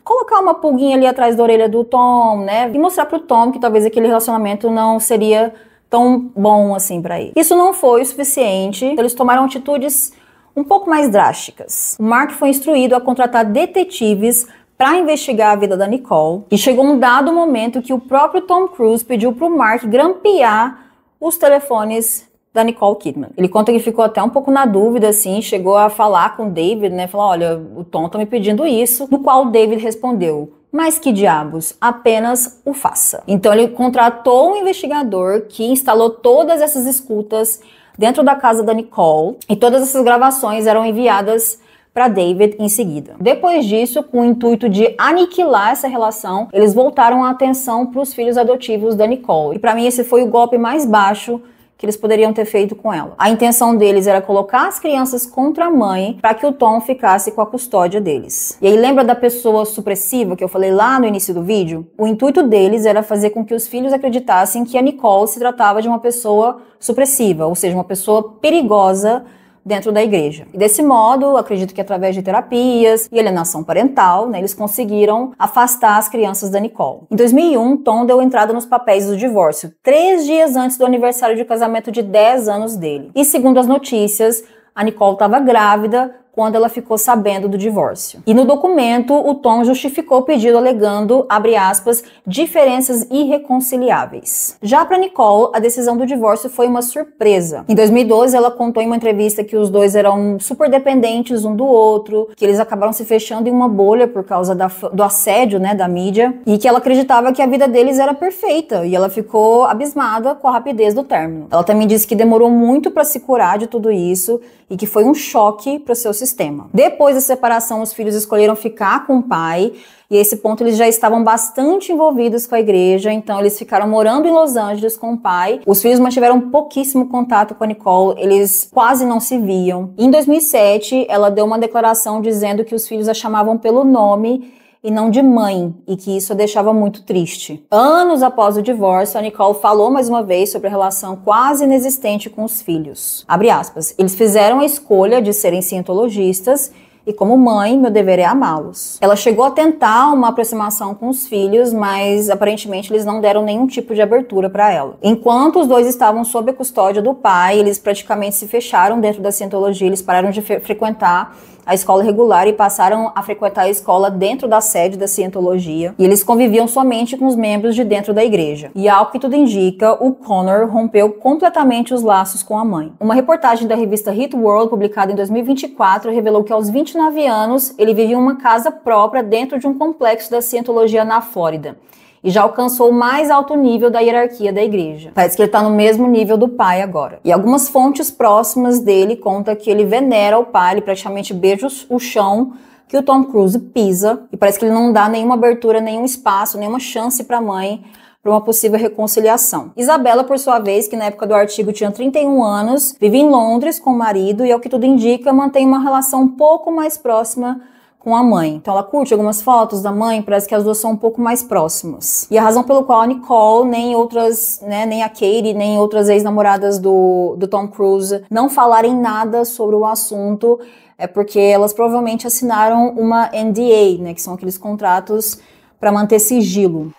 colocar uma pulguinha ali atrás da orelha do Tom, né, e mostrar para o Tom que talvez aquele relacionamento não seria tão bom assim para ele. Isso não foi o suficiente, então eles tomaram atitudes um pouco mais drásticas. O Mark foi instruído a contratar detetives para investigar a vida da Nicole, e chegou um dado momento que o próprio Tom Cruise pediu para o Mark grampear os telefones da Nicole Kidman. Ele conta que ficou até um pouco na dúvida, assim, chegou a falar com o David, né, falou, olha, o Tom tá me pedindo isso, no qual o David respondeu, mas que diabos, apenas o faça. Então ele contratou um investigador que instalou todas essas escutas dentro da casa da Nicole, e todas essas gravações eram enviadas para David em seguida. Depois disso, com o intuito de aniquilar essa relação, eles voltaram a atenção para os filhos adotivos da Nicole. E para mim esse foi o golpe mais baixo que eles poderiam ter feito com ela. A intenção deles era colocar as crianças contra a mãe para que o Tom ficasse com a custódia deles. E aí lembra da pessoa supressiva que eu falei lá no início do vídeo? O intuito deles era fazer com que os filhos acreditassem que a Nicole se tratava de uma pessoa supressiva, ou seja, uma pessoa perigosa dentro da igreja. E desse modo, acredito que através de terapias e alienação parental, né, eles conseguiram afastar as crianças da Nicole. Em 2001, Tom deu entrada nos papéis do divórcio, 3 dias antes do aniversário de casamento de 10 anos dele. E segundo as notícias, a Nicole estava grávida quando ela ficou sabendo do divórcio. E no documento, o Tom justificou o pedido alegando, abre aspas, diferenças irreconciliáveis. Já para Nicole, a decisão do divórcio foi uma surpresa. Em 2012, ela contou em uma entrevista que os dois eram super dependentes um do outro, que eles acabaram se fechando em uma bolha por causa do assédio, né, da mídia, e que ela acreditava que a vida deles era perfeita, e ela ficou abismada com a rapidez do término. Ela também disse que demorou muito para se curar de tudo isso, e que foi um choque para o seu sistema. Depois da separação, os filhos escolheram ficar com o pai, e a esse ponto eles já estavam bastante envolvidos com a igreja, então eles ficaram morando em Los Angeles com o pai. Os filhos mantiveram pouquíssimo contato com a Nicole, eles quase não se viam. Em 2007, ela deu uma declaração dizendo que os filhos a chamavam pelo nome e não de mãe, e que isso a deixava muito triste. Anos após o divórcio, a Nicole falou mais uma vez sobre a relação quase inexistente com os filhos. Abre aspas, eles fizeram a escolha de serem cientologistas e como mãe, meu dever é amá-los. Ela chegou a tentar uma aproximação com os filhos, mas aparentemente eles não deram nenhum tipo de abertura para ela. Enquanto os dois estavam sob a custódia do pai, eles praticamente se fecharam dentro da Scientology, eles pararam de frequentar a escola regular e passaram a frequentar a escola dentro da sede da Scientology. E eles conviviam somente com os membros de dentro da igreja. E ao que tudo indica, o Connor rompeu completamente os laços com a mãe. Uma reportagem da revista Hit World, publicada em 2024, revelou que aos 29 anos, ele vivia em uma casa própria dentro de um complexo da Scientology na Flórida. E já alcançou o mais alto nível da hierarquia da igreja. Parece que ele está no mesmo nível do pai agora. E algumas fontes próximas dele contam que ele venera o pai, ele praticamente beija o chão que o Tom Cruise pisa. E parece que ele não dá nenhuma abertura, nenhum espaço, nenhuma chance para a mãe para uma possível reconciliação. Isabela, por sua vez, que na época do artigo tinha 31 anos, vive em Londres com o marido e, ao que tudo indica, mantém uma relação um pouco mais próxima com a mãe. Então ela curte algumas fotos da mãe, parece que as duas são um pouco mais próximas. E a razão pelo qual a Nicole, nem outras, nem a Katie, nem outras ex-namoradas do Tom Cruise não falarem nada sobre o assunto é porque elas provavelmente assinaram uma NDA, que são aqueles contratos para manter sigilo.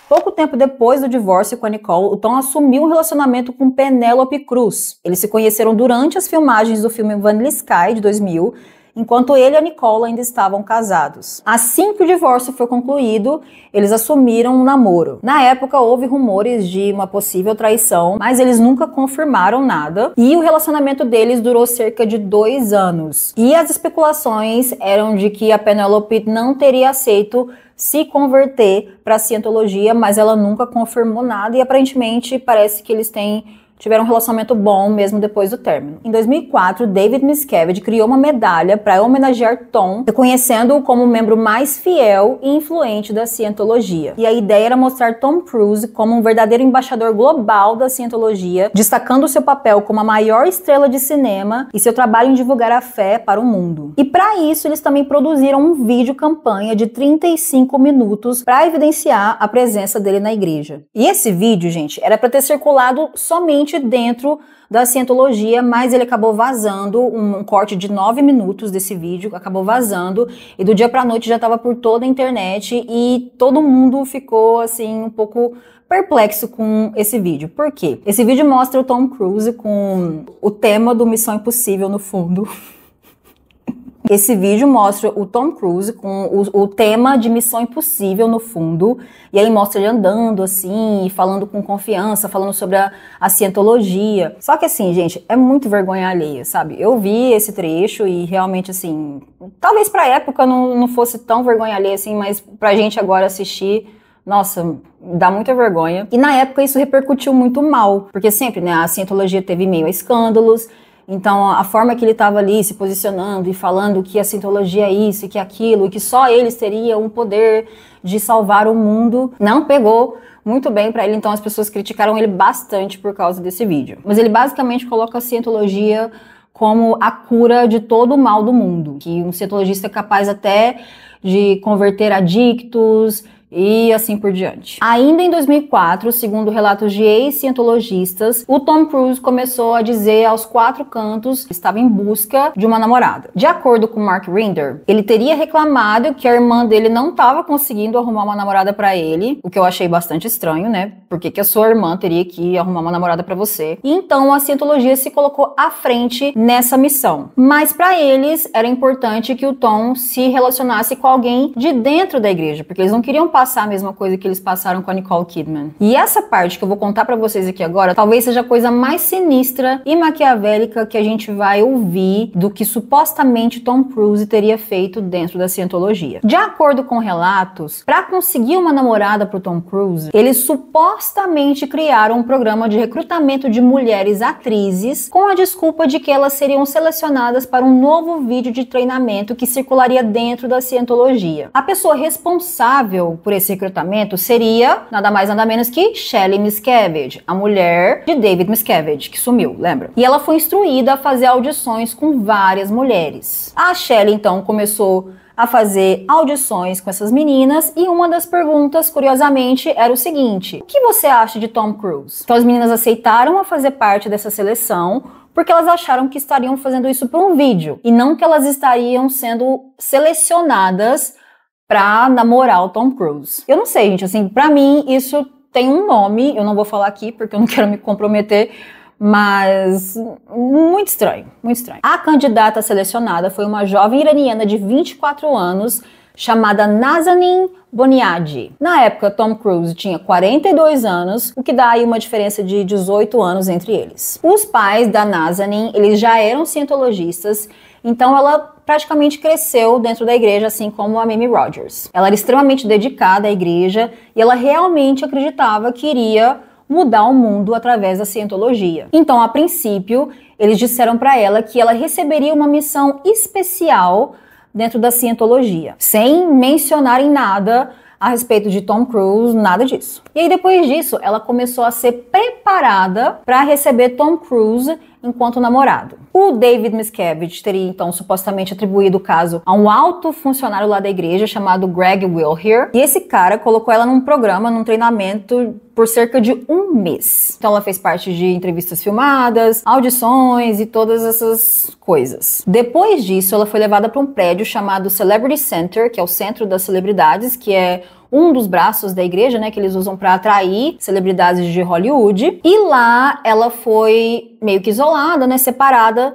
Pouco tempo depois do divórcio com a Nicole, o Tom assumiu um relacionamento com Penélope Cruz. Eles se conheceram durante as filmagens do filme Vanilla Sky, de 2000, enquanto ele e a Nicole ainda estavam casados. Assim que o divórcio foi concluído, eles assumiram um namoro. Na época, houve rumores de uma possível traição, mas eles nunca confirmaram nada, e o relacionamento deles durou cerca de 2 anos. E as especulações eram de que a Penélope não teria aceito se converter para a Scientology, mas ela nunca confirmou nada, e aparentemente parece que eles tiveram um relacionamento bom mesmo depois do término. Em 2004, David Miscavige criou uma medalha para homenagear Tom, reconhecendo-o como o membro mais fiel e influente da Scientology. E a ideia era mostrar Tom Cruise como um verdadeiro embaixador global da Scientology, destacando seu papel como a maior estrela de cinema e seu trabalho em divulgar a fé para o mundo. E para isso, eles também produziram um vídeo campanha de 35 minutos para evidenciar a presença dele na igreja. E esse vídeo, gente, era para ter circulado somente dentro da Scientology, mas ele acabou vazando, um corte de 9 minutos desse vídeo, acabou vazando, e do dia pra noite já estava por toda a internet, e todo mundo ficou, assim, um pouco perplexo com esse vídeo. Por quê? Esse vídeo mostra o Tom Cruise com o tema do Missão Impossível no fundo. Esse vídeo mostra o Tom Cruise com o tema de Missão Impossível no fundo, e aí mostra ele andando assim, falando com confiança, falando sobre a Scientology. Só que assim, gente, é muito vergonha alheia, sabe? Eu vi esse trecho e realmente assim, talvez pra época não fosse tão vergonha alheia assim, mas pra gente agora assistir, nossa, dá muita vergonha. E na época isso repercutiu muito mal, porque sempre, a Scientology teve meio a escândalos. Então, a forma que ele estava ali se posicionando e falando que a Scientology é isso e que é aquilo, e que só eles teriam o poder de salvar o mundo, não pegou muito bem para ele. Então, as pessoas criticaram ele bastante por causa desse vídeo. Mas ele basicamente coloca a Scientology como a cura de todo o mal do mundo, que um Scientologista é capaz até de converter adictos e assim por diante. Ainda em 2004, segundo relatos de ex-cientologistas, o Tom Cruise começou a dizer aos 4 cantos que estava em busca de uma namorada. De acordo com Mark Rinder, ele teria reclamado que a irmã dele não estava conseguindo arrumar uma namorada para ele, o que eu achei bastante estranho, Por que a sua irmã teria que arrumar uma namorada para você? E então a Scientology se colocou à frente nessa missão. Mas para eles era importante que o Tom se relacionasse com alguém de dentro da igreja, porque eles não queriam passar a mesma coisa que eles passaram com a Nicole Kidman. E essa parte que eu vou contar pra vocês aqui agora, talvez seja a coisa mais sinistra e maquiavélica que a gente vai ouvir do que supostamente Tom Cruise teria feito dentro da Scientology. De acordo com relatos, para conseguir uma namorada pro Tom Cruise, eles supostamente criaram um programa de recrutamento de mulheres atrizes com a desculpa de que elas seriam selecionadas para um novo vídeo de treinamento que circularia dentro da Scientology. A pessoa responsável por esse recrutamento seria nada mais nada menos que Shelley Miscavige, a mulher de David Miscavige, que sumiu, lembra? E ela foi instruída a fazer audições com várias mulheres. A Shelley então começou a fazer audições com essas meninas e uma das perguntas, curiosamente, era o seguinte: o que você acha de Tom Cruise? Então as meninas aceitaram a fazer parte dessa seleção porque elas acharam que estariam fazendo isso para um vídeo e não que elas estariam sendo selecionadas para namorar o Tom Cruise. Eu não sei, gente, assim, para mim isso tem um nome, eu não vou falar aqui porque eu não quero me comprometer, mas muito estranho, muito estranho. A candidata selecionada foi uma jovem iraniana de 24 anos chamada Nazanin Boniadi. Na época, Tom Cruise tinha 42 anos, o que dá aí uma diferença de 18 anos entre eles. Os pais da Nazanin, eles já eram cientologistas, então ela praticamente cresceu dentro da igreja, assim como a Mimi Rogers. Ela era extremamente dedicada à igreja e ela realmente acreditava que iria mudar o mundo através da cientologia. Então, a princípio, eles disseram para ela que ela receberia uma missão especial dentro da cientologia, sem mencionar em nada a respeito de Tom Cruise, nada disso. E aí depois disso, ela começou a ser preparada para receber Tom Cruise enquanto namorado. O David Miscavige teria então supostamente atribuído o caso a um alto funcionário lá da igreja chamado Greg Wilher, e esse cara colocou ela num programa, num treinamento por cerca de um mês. Então ela fez parte de entrevistas filmadas, audições e todas essas coisas. Depois disso, ela foi levada para um prédio chamado Celebrity Center, que é o centro das celebridades, que é um dos braços da igreja, né, que eles usam para atrair celebridades de Hollywood. E lá ela foi meio que isolada, né, separada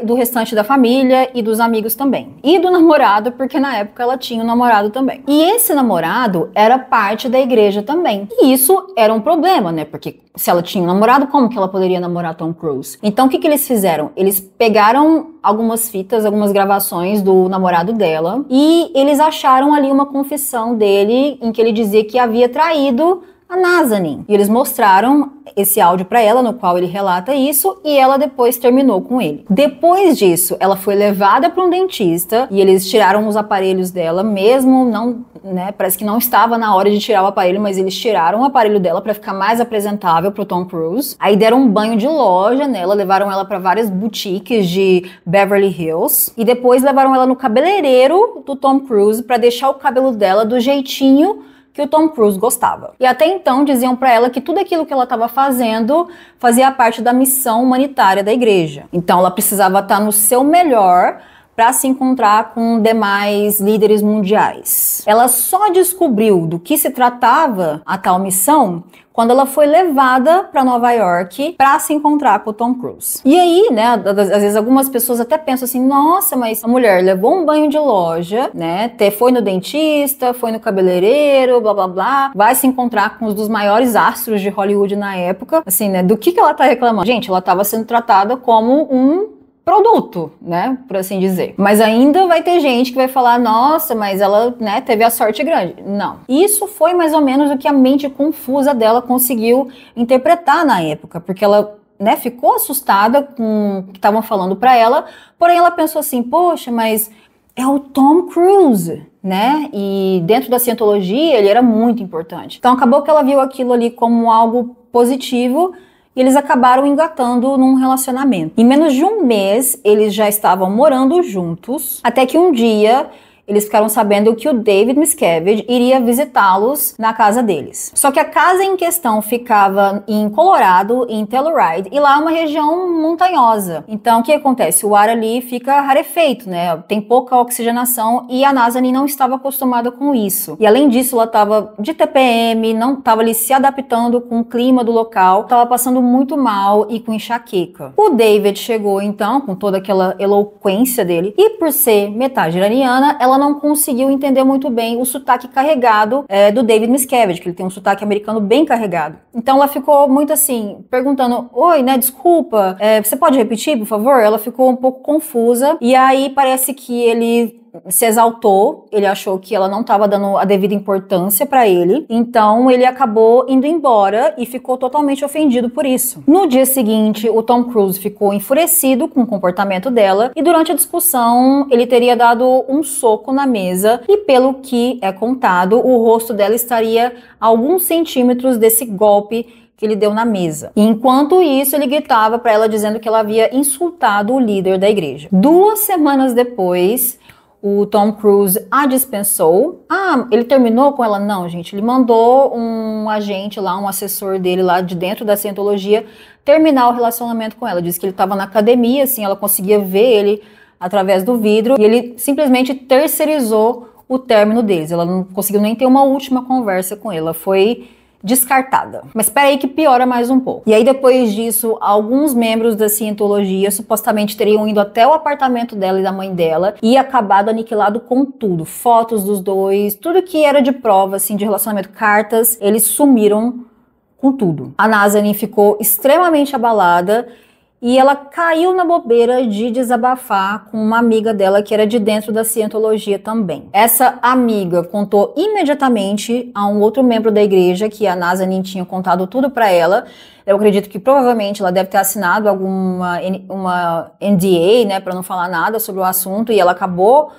do restante da família e dos amigos também. E do namorado, porque na época ela tinha um namorado também. E esse namorado era parte da igreja também. E isso era um problema, né? Porque se ela tinha um namorado, como que ela poderia namorar Tom Cruise? Então o que eles fizeram? Eles pegaram algumas fitas, algumas gravações do namorado dela e eles acharam ali uma confissão dele em que ele dizia que havia traído a Nazanin. E eles mostraram esse áudio para ela, no qual ele relata isso, e ela depois terminou com ele. Depois disso, ela foi levada para um dentista e eles tiraram os aparelhos dela, mesmo não, né, parece que não estava na hora de tirar o aparelho, mas eles tiraram o aparelho dela para ficar mais apresentável pro Tom Cruise. Aí deram um banho de loja nela, levaram ela para várias boutiques de Beverly Hills e depois levaram ela no cabeleireiro do Tom Cruise para deixar o cabelo dela do jeitinho que o Tom Cruise gostava. E até então diziam para ela que tudo aquilo que ela estava fazendo fazia parte da missão humanitária da igreja. Então ela precisava estar no seu melhor para se encontrar com demais líderes mundiais. Ela só descobriu do que se tratava a tal missão quando ela foi levada para Nova York para se encontrar com o Tom Cruise. E aí, né, às vezes algumas pessoas até pensam assim, nossa, mas a mulher levou um banho de loja, né, foi no dentista, foi no cabeleireiro, blá blá blá, vai se encontrar com um dos maiores astros de Hollywood na época, assim, né, do que ela tá reclamando? Gente, ela estava sendo tratada como um produto, né, por assim dizer. Mas ainda vai ter gente que vai falar, nossa, mas ela, né, teve a sorte grande. Não. Isso foi mais ou menos o que a mente confusa dela conseguiu interpretar na época, porque ela, né, ficou assustada com o que estavam falando para ela, porém ela pensou assim, poxa, mas é o Tom Cruise, né, e dentro da cientologia ele era muito importante. Então acabou que ela viu aquilo ali como algo positivo e eles acabaram engatando num relacionamento. Em menos de um mês, eles já estavam morando juntos, até que um dia eles ficaram sabendo que o David Miscavige iria visitá-los na casa deles. Só que a casa em questão ficava em Colorado, em Telluride, e lá é uma região montanhosa. Então, o que acontece? O ar ali fica rarefeito, né? Tem pouca oxigenação e a Nazanin não estava acostumada com isso. E além disso, ela estava de TPM, não estava ali se adaptando com o clima do local, estava passando muito mal e com enxaqueca. O David chegou, então, com toda aquela eloquência dele, e por ser metade iraniana, ela não conseguiu entender muito bem o sotaque carregado do David Miscavige, que ele tem um sotaque americano bem carregado. Então ela ficou muito assim, perguntando, oi, né, desculpa, você pode repetir, por favor? Ela ficou um pouco confusa, e aí parece que ele se exaltou, ele achou que ela não estava dando a devida importância para ele, então ele acabou indo embora e ficou totalmente ofendido por isso. No dia seguinte, o Tom Cruise ficou enfurecido com o comportamento dela e durante a discussão ele teria dado um soco na mesa e pelo que é contado, o rosto dela estaria a alguns centímetros desse golpe que ele deu na mesa. E enquanto isso, ele gritava para ela dizendo que ela havia insultado o líder da igreja. 2 semanas depois, o Tom Cruise a dispensou. Ah, ele terminou com ela? Não, gente. Ele mandou um agente lá, um assessor dele lá de dentro da Scientologia, terminar o relacionamento com ela. Diz que ele estava na academia, assim, ela conseguia ver ele através do vidro, e ele simplesmente terceirizou o término deles. Ela não conseguiu nem ter uma última conversa com ele. Ela foi descartada. Mas espera aí que piora mais um pouco. E aí depois disso, alguns membros da Scientologia supostamente teriam ido até o apartamento dela e da mãe dela e acabado aniquilado com tudo. Fotos dos dois, tudo que era de prova, assim, de relacionamento, cartas, eles sumiram com tudo. A Nazanin ficou extremamente abalada e ela caiu na bobeira de desabafar com uma amiga dela que era de dentro da Scientologia também. Essa amiga contou imediatamente a um outro membro da igreja que a Nazanin tinha contado tudo para ela. Eu acredito que provavelmente ela deve ter assinado uma NDA, né, para não falar nada sobre o assunto, e ela acabou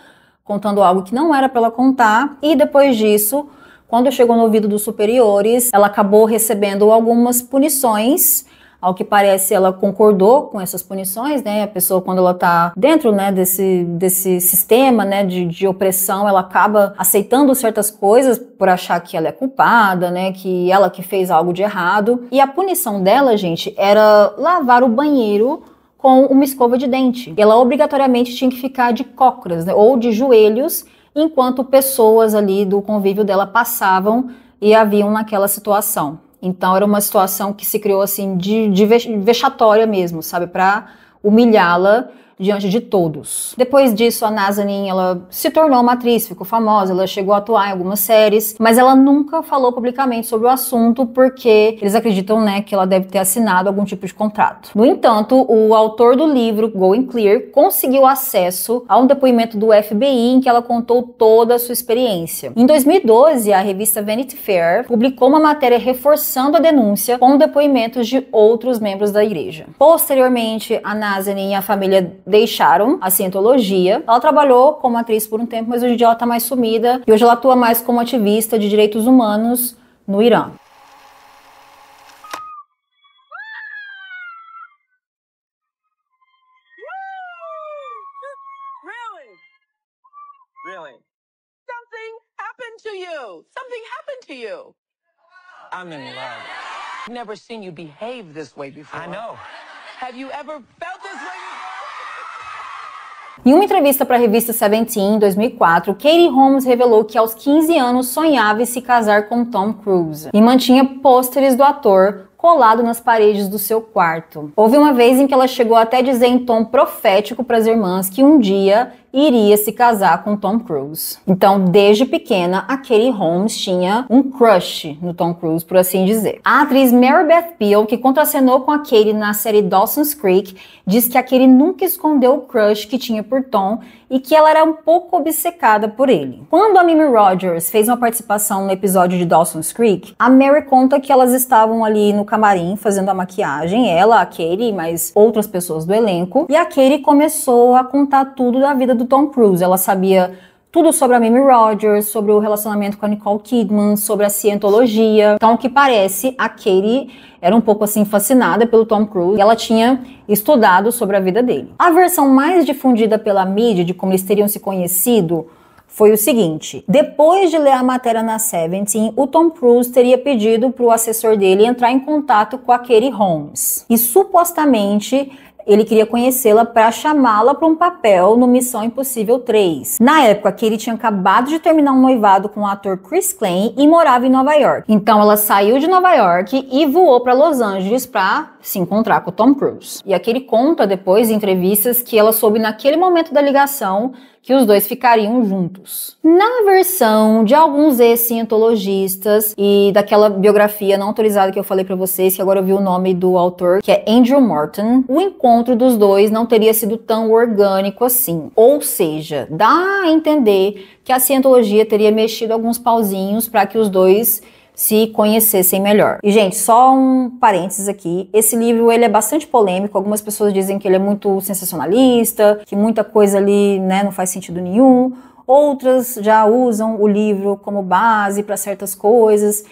contando algo que não era para ela contar. E depois disso, quando chegou no ouvido dos superiores, ela acabou recebendo algumas punições. Ao que parece, ela concordou com essas punições, né? A pessoa, quando ela tá dentro, né, desse sistema, né, de opressão, ela acaba aceitando certas coisas por achar que ela é culpada, né, que ela que fez algo de errado. E a punição dela, gente, era lavar o banheiro com uma escova de dente. Ela obrigatoriamente tinha que ficar de cócoras, né, ou de joelhos, enquanto pessoas ali do convívio dela passavam e haviam naquela situação. Então era uma situação que se criou assim de vexatória mesmo, sabe, para humilhá-la diante de todos. Depois disso, a Nazanin, ela se tornou uma atriz, ficou famosa, ela chegou a atuar em algumas séries, mas ela nunca falou publicamente sobre o assunto porque eles acreditam, né, que ela deve ter assinado algum tipo de contrato. No entanto, o autor do livro, Going Clear, conseguiu acesso a um depoimento do FBI em que ela contou toda a sua experiência. Em 2012, a revista Vanity Fair publicou uma matéria reforçando a denúncia com depoimentos de outros membros da igreja. Posteriormente, a Nazanin e a família deixaram a Scientologia. Ela trabalhou como atriz por um tempo, mas hoje em dia ela tá mais sumida e hoje ela atua mais como ativista de direitos humanos no Irã. Really? Something happened to you. Something happened to you. I'm in love. I've never seen you behave this way before. I know. Have you ever felt this way before? Em uma entrevista para a revista Seventeen, em 2004, Katie Holmes revelou que aos 15 anos sonhava em se casar com Tom Cruise e mantinha pôsteres do ator colado nas paredes do seu quarto. Houve uma vez em que ela chegou até a dizer em tom profético para as irmãs que um dia iria se casar com Tom Cruise. Então, desde pequena, a Katie Holmes tinha um crush no Tom Cruise, por assim dizer. A atriz Mary Beth Beal, que contracenou com a Katie na série Dawson's Creek, diz que a Katie nunca escondeu o crush que tinha por Tom e que ela era um pouco obcecada por ele. Quando a Mimi Rogers fez uma participação no episódio de Dawson's Creek, a Mary conta que elas estavam ali no camarim fazendo a maquiagem, ela, a Katie, mas outras pessoas do elenco, e a Katie começou a contar tudo da vida do Tom Cruise. Ela sabia tudo sobre a Mimi Rogers, sobre o relacionamento com a Nicole Kidman, sobre a Scientologia. Então, o que parece, a Katie era um pouco assim fascinada pelo Tom Cruise e ela tinha estudado sobre a vida dele. A versão mais difundida pela mídia de como eles teriam se conhecido foi o seguinte: depois de ler a matéria na Seventeen, o Tom Cruise teria pedido para o assessor dele entrar em contato com a Katie Holmes e supostamente ele queria conhecê-la para chamá-la para um papel no Missão Impossível 3. Na época, a Katie tinha acabado de terminar um noivado com o ator Chris Klein e morava em Nova York. Então ela saiu de Nova York e voou para Los Angeles para se encontrar com o Tom Cruise. E a Katie conta depois em entrevistas que ela soube naquele momento da ligação que os dois ficariam juntos. Na versão de alguns ex-cientologistas e daquela biografia não autorizada que eu falei pra vocês, que agora eu vi o nome do autor, que é Andrew Morton, o encontro dos dois não teria sido tão orgânico assim. Ou seja, dá a entender que a cientologia teria mexido alguns pauzinhos para que os dois se conhecessem melhor. E, gente, só um parênteses aqui. Esse livro, ele é bastante polêmico. Algumas pessoas dizem que ele é muito sensacionalista, que muita coisa ali, né, não faz sentido nenhum. Outras já usam o livro como base para certas coisas.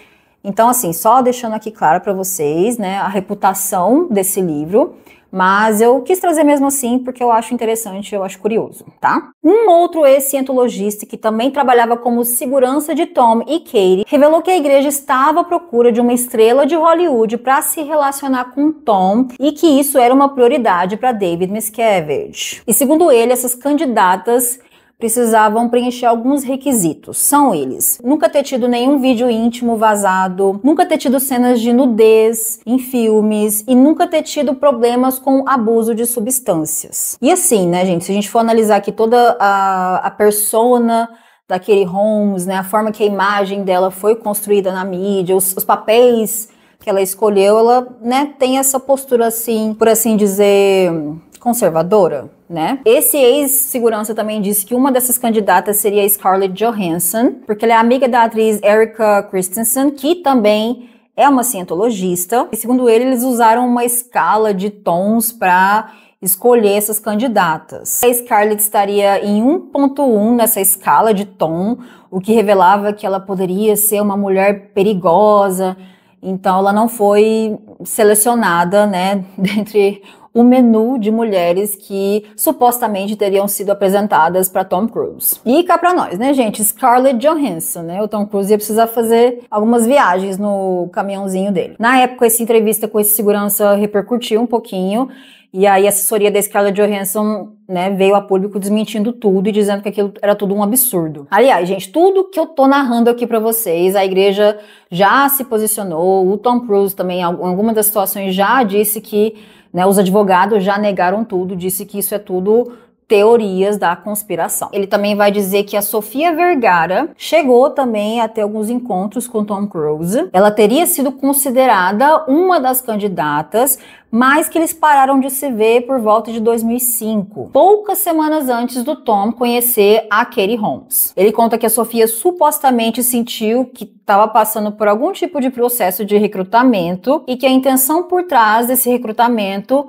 Então, assim, só deixando aqui claro para vocês, né, a reputação desse livro, mas eu quis trazer mesmo assim porque eu acho interessante, eu acho curioso, tá? Um outro ex-cientologista que também trabalhava como segurança de Tom e Katie revelou que a igreja estava à procura de uma estrela de Hollywood para se relacionar com Tom e que isso era uma prioridade para David Miscavige. E segundo ele, essas candidatas precisavam preencher alguns requisitos. São eles: nunca ter tido nenhum vídeo íntimo vazado, nunca ter tido cenas de nudez em filmes e nunca ter tido problemas com abuso de substâncias. E assim, né, gente, se a gente for analisar aqui toda a persona da Katie Holmes, né, a forma que a imagem dela foi construída na mídia, os papéis que ela escolheu, ela, né, tem essa postura assim, por assim dizer, conservadora, né? Esse ex-segurança também disse que uma dessas candidatas seria Scarlett Johansson, porque ela é amiga da atriz Erika Christensen, que também é uma cientologista. E segundo ele, eles usaram uma escala de tons para escolher essas candidatas. A Scarlett estaria em 1.1 nessa escala de tom, o que revelava que ela poderia ser uma mulher perigosa. Então ela não foi selecionada, né, dentre o menu de mulheres que supostamente teriam sido apresentadas para Tom Cruise. E cá pra nós, né, gente? Scarlett Johansson, né? O Tom Cruise ia precisar fazer algumas viagens no caminhãozinho dele. Na época, essa entrevista com esse segurança repercutiu um pouquinho, e aí a assessoria da Scarlett Johansson, né, veio a público desmentindo tudo e dizendo que aquilo era tudo um absurdo. Aliás, gente, tudo que eu tô narrando aqui pra vocês, a igreja já se posicionou, o Tom Cruise também, em algumas das situações, já disse que, né, os advogados já negaram tudo, disse que isso é tudo teorias da conspiração. Ele também vai dizer que a Sofia Vergara chegou também a ter alguns encontros com Tom Cruise. Ela teria sido considerada uma das candidatas, mas que eles pararam de se ver por volta de 2005, poucas semanas antes do Tom conhecer a Katie Holmes. Ele conta que a Sofia supostamente sentiu que estava passando por algum tipo de processo de recrutamento e que a intenção por trás desse recrutamento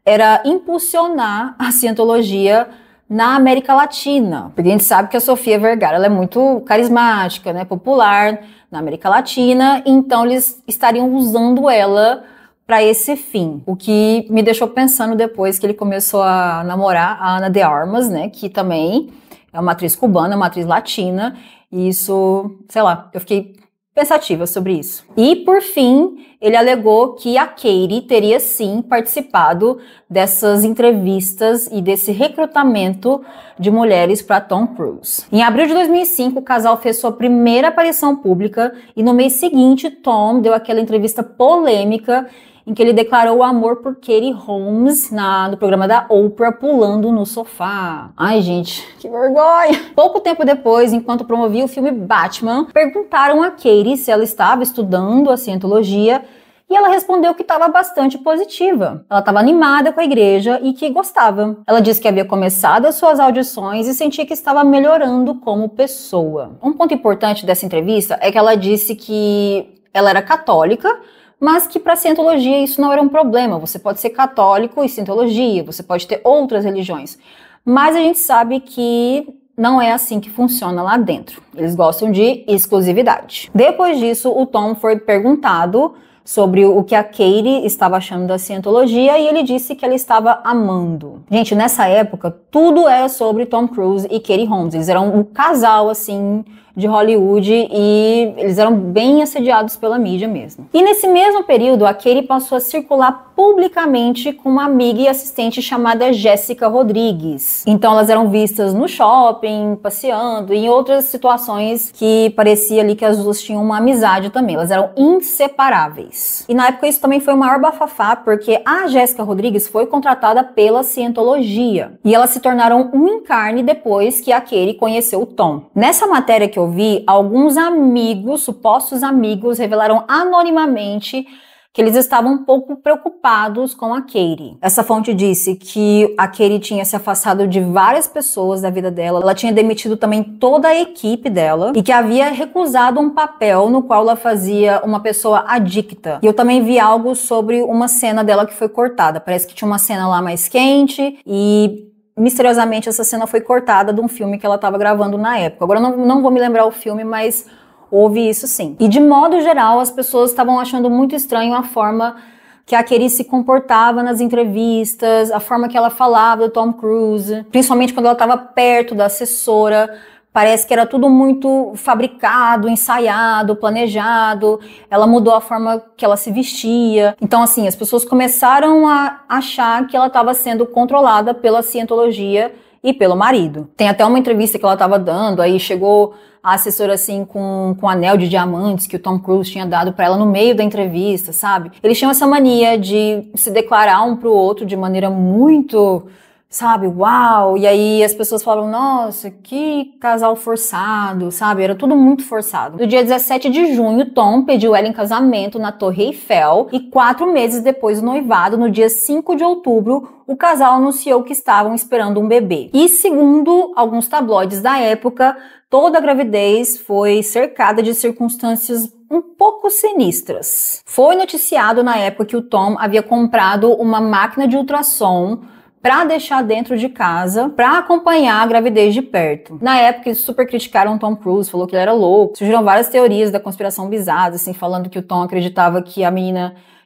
era impulsionar a cientologia na América Latina. Porque a gente sabe que a Sofia Vergara ela é muito carismática, né, popular na América Latina, então eles estariam usando ela para esse fim. O que me deixou pensando depois que ele começou a namorar a Ana de Armas, né, que também é uma atriz cubana, uma atriz latina, e isso, sei lá, eu fiquei pensativa sobre isso. E, por fim, ele alegou que a Katie teria, sim, participado dessas entrevistas e desse recrutamento de mulheres para Tom Cruise. Em abril de 2005, o casal fez sua primeira aparição pública e, no mês seguinte, Tom deu aquela entrevista polêmica em que ele declarou o amor por Katie Holmes no programa da Oprah, pulando no sofá. Ai, gente, que vergonha! Pouco tempo depois, enquanto promovia o filme Batman, perguntaram a Katie se ela estava estudando a cientologia e ela respondeu que estava bastante positiva. Ela estava animada com a igreja e que gostava. Ela disse que havia começado as suas audições e sentia que estava melhorando como pessoa. Um ponto importante dessa entrevista é que ela disse que ela era católica, mas que para a cientologia isso não era um problema. Você pode ser católico e cientologia, você pode ter outras religiões. Mas a gente sabe que não é assim que funciona lá dentro. Eles gostam de exclusividade. Depois disso, o Tom foi perguntado sobre o que a Katie estava achando da cientologia e ele disse que ela estava amando. Gente, nessa época, tudo era sobre Tom Cruise e Katie Holmes. Eles eram um casal, assim, de Hollywood e eles eram bem assediados pela mídia mesmo. E nesse mesmo período, a Katie passou a circular publicamente com uma amiga e assistente chamada Jéssica Rodrigues. Então elas eram vistas no shopping, passeando, e em outras situações que parecia ali que as duas tinham uma amizade também. Elas eram inseparáveis. E na época isso também foi o maior bafafá, porque a Jéssica Rodrigues foi contratada pela cientologia. E elas se tornaram um encarne depois que a Katie conheceu o Tom. Nessa matéria que eu vi, alguns amigos, supostos amigos, revelaram anonimamente que eles estavam um pouco preocupados com a Katie. Essa fonte disse que a Katie tinha se afastado de várias pessoas da vida dela, ela tinha demitido também toda a equipe dela e que havia recusado um papel no qual ela fazia uma pessoa adicta. E eu também vi algo sobre uma cena dela que foi cortada. Parece que tinha uma cena lá mais quente e misteriosamente essa cena foi cortada de um filme que ela estava gravando na época. Agora eu não vou me lembrar o filme, mas houve isso sim. E de modo geral, as pessoas estavam achando muito estranho a forma que a Katie se comportava nas entrevistas, a forma que ela falava do Tom Cruise, principalmente quando ela estava perto da assessora. Parece que era tudo muito fabricado, ensaiado, planejado. Ela mudou a forma que ela se vestia. Então, assim, as pessoas começaram a achar que ela estava sendo controlada pela cientologia e pelo marido. Tem até uma entrevista que ela estava dando, aí chegou a assessora assim com um anel de diamantes que o Tom Cruise tinha dado pra ela no meio da entrevista, sabe? Eles tinham essa mania de se declarar um pro outro de maneira muito, sabe, uau, e aí as pessoas falavam, nossa, que casal forçado, sabe, era tudo muito forçado. No dia 17 de junho, Tom pediu ela em casamento na Torre Eiffel e 4 meses depois do noivado, no dia 5 de outubro, o casal anunciou que estavam esperando um bebê. E segundo alguns tabloides da época, toda a gravidez foi cercada de circunstâncias um pouco sinistras. Foi noticiado na época que o Tom havia comprado uma máquina de ultrassom para deixar dentro de casa, para acompanhar a gravidez de perto. Na época, eles super criticaram o Tom Cruise, falou que ele era louco. Surgiram várias teorias da conspiração bizarras, assim, falando que o Tom acreditava que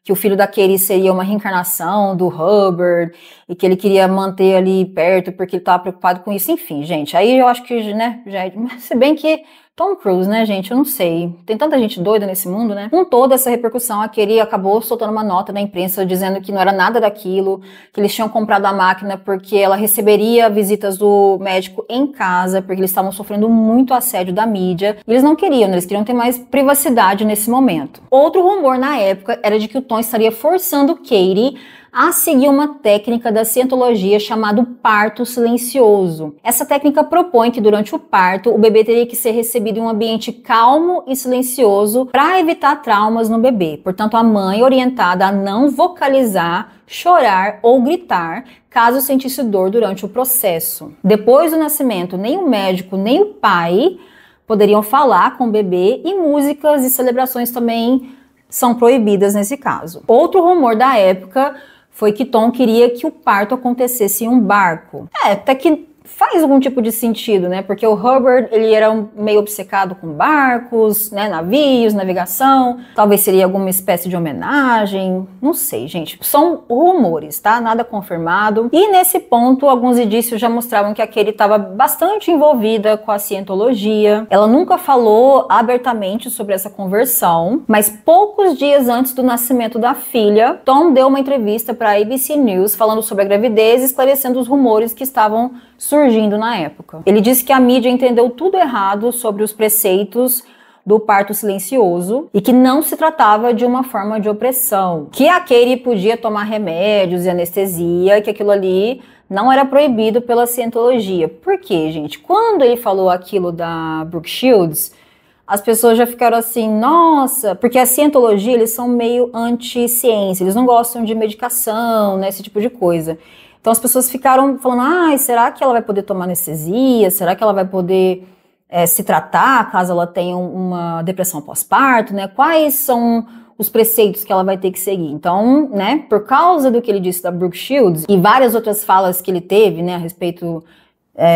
que o filho da Katie seria uma reencarnação do Hubbard, e que ele queria manter ali perto porque ele estava preocupado com isso. Enfim, gente, aí eu acho que, né, se bem que Tom Cruise, né, gente, eu não sei. Tem tanta gente doida nesse mundo, né? Com toda essa repercussão, a Katie acabou soltando uma nota na imprensa dizendo que não era nada daquilo, que eles tinham comprado a máquina porque ela receberia visitas do médico em casa, porque eles estavam sofrendo muito assédio da mídia. E eles não queriam, né? Eles queriam ter mais privacidade nesse momento. Outro rumor na época era de que o Tom estaria forçando Katie a seguir uma técnica da cientologia chamada parto silencioso. Essa técnica propõe que durante o parto o bebê teria que ser recebido em um ambiente calmo e silencioso para evitar traumas no bebê. Portanto, a mãe orientada a não vocalizar, chorar ou gritar caso sentisse dor durante o processo. Depois do nascimento, nem o médico nem o pai poderiam falar com o bebê e músicas e celebrações também são proibidas nesse caso. Outro rumor da época foi que Tom queria que o parto acontecesse em um barco. Até que faz algum tipo de sentido, né? Porque o Hubbard, ele era meio obcecado com barcos, né? Navios, navegação. Talvez seria alguma espécie de homenagem. Não sei, gente. São rumores, tá? Nada confirmado. E nesse ponto, alguns indícios já mostravam que a Katie estava bastante envolvida com a cientologia. Ela nunca falou abertamente sobre essa conversão, mas poucos dias antes do nascimento da filha, Tom deu uma entrevista para a ABC News falando sobre a gravidez, esclarecendo os rumores que estavam surgindo na época. Ele disse que a mídia entendeu tudo errado sobre os preceitos do parto silencioso e que não se tratava de uma forma de opressão, que a Katie podia tomar remédios e anestesia, que aquilo ali não era proibido pela cientologia. Por quê, gente? Quando ele falou aquilo da Brooke Shields, as pessoas já ficaram assim, nossa, porque a cientologia, eles são meio anti-ciência, eles não gostam de medicação, né, esse tipo de coisa. Então as pessoas ficaram falando, será que ela vai poder tomar anestesia? Será que ela vai poder se tratar caso ela tenha uma depressão pós-parto, né? Quais são os preceitos que ela vai ter que seguir? Então, né, por causa do que ele disse da Brooke Shields e várias outras falas que ele teve, né, a respeito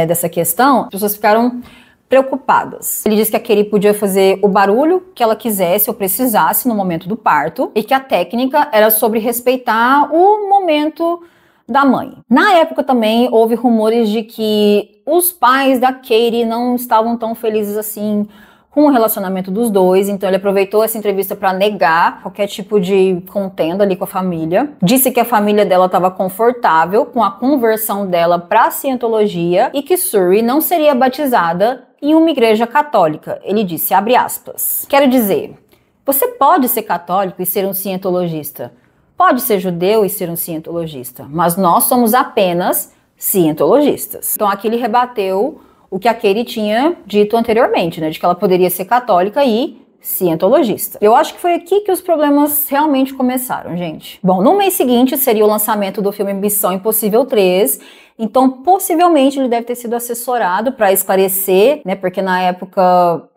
dessa questão, as pessoas ficaram preocupadas. Ele disse que a Katie podia fazer o barulho que ela quisesse ou precisasse no momento do parto e que a técnica era sobre respeitar o momento da mãe. Na época também houve rumores de que os pais da Katie não estavam tão felizes assim com o relacionamento dos dois, então ele aproveitou essa entrevista para negar qualquer tipo de contenda ali com a família. Disse que a família dela estava confortável com a conversão dela para a cientologia e que Suri não seria batizada em uma igreja católica. Ele disse, abre aspas, quero dizer, você pode ser católico e ser um cientologista. Pode ser judeu e ser um cientologista, mas nós somos apenas cientologistas. Então aqui ele rebateu o que a Katie tinha dito anteriormente, né, de que ela poderia ser católica e cientologista. Eu acho que foi aqui que os problemas realmente começaram, gente. Bom, no mês seguinte seria o lançamento do filme Missão Impossível 3, então possivelmente ele deve ter sido assessorado para esclarecer, né, porque na época,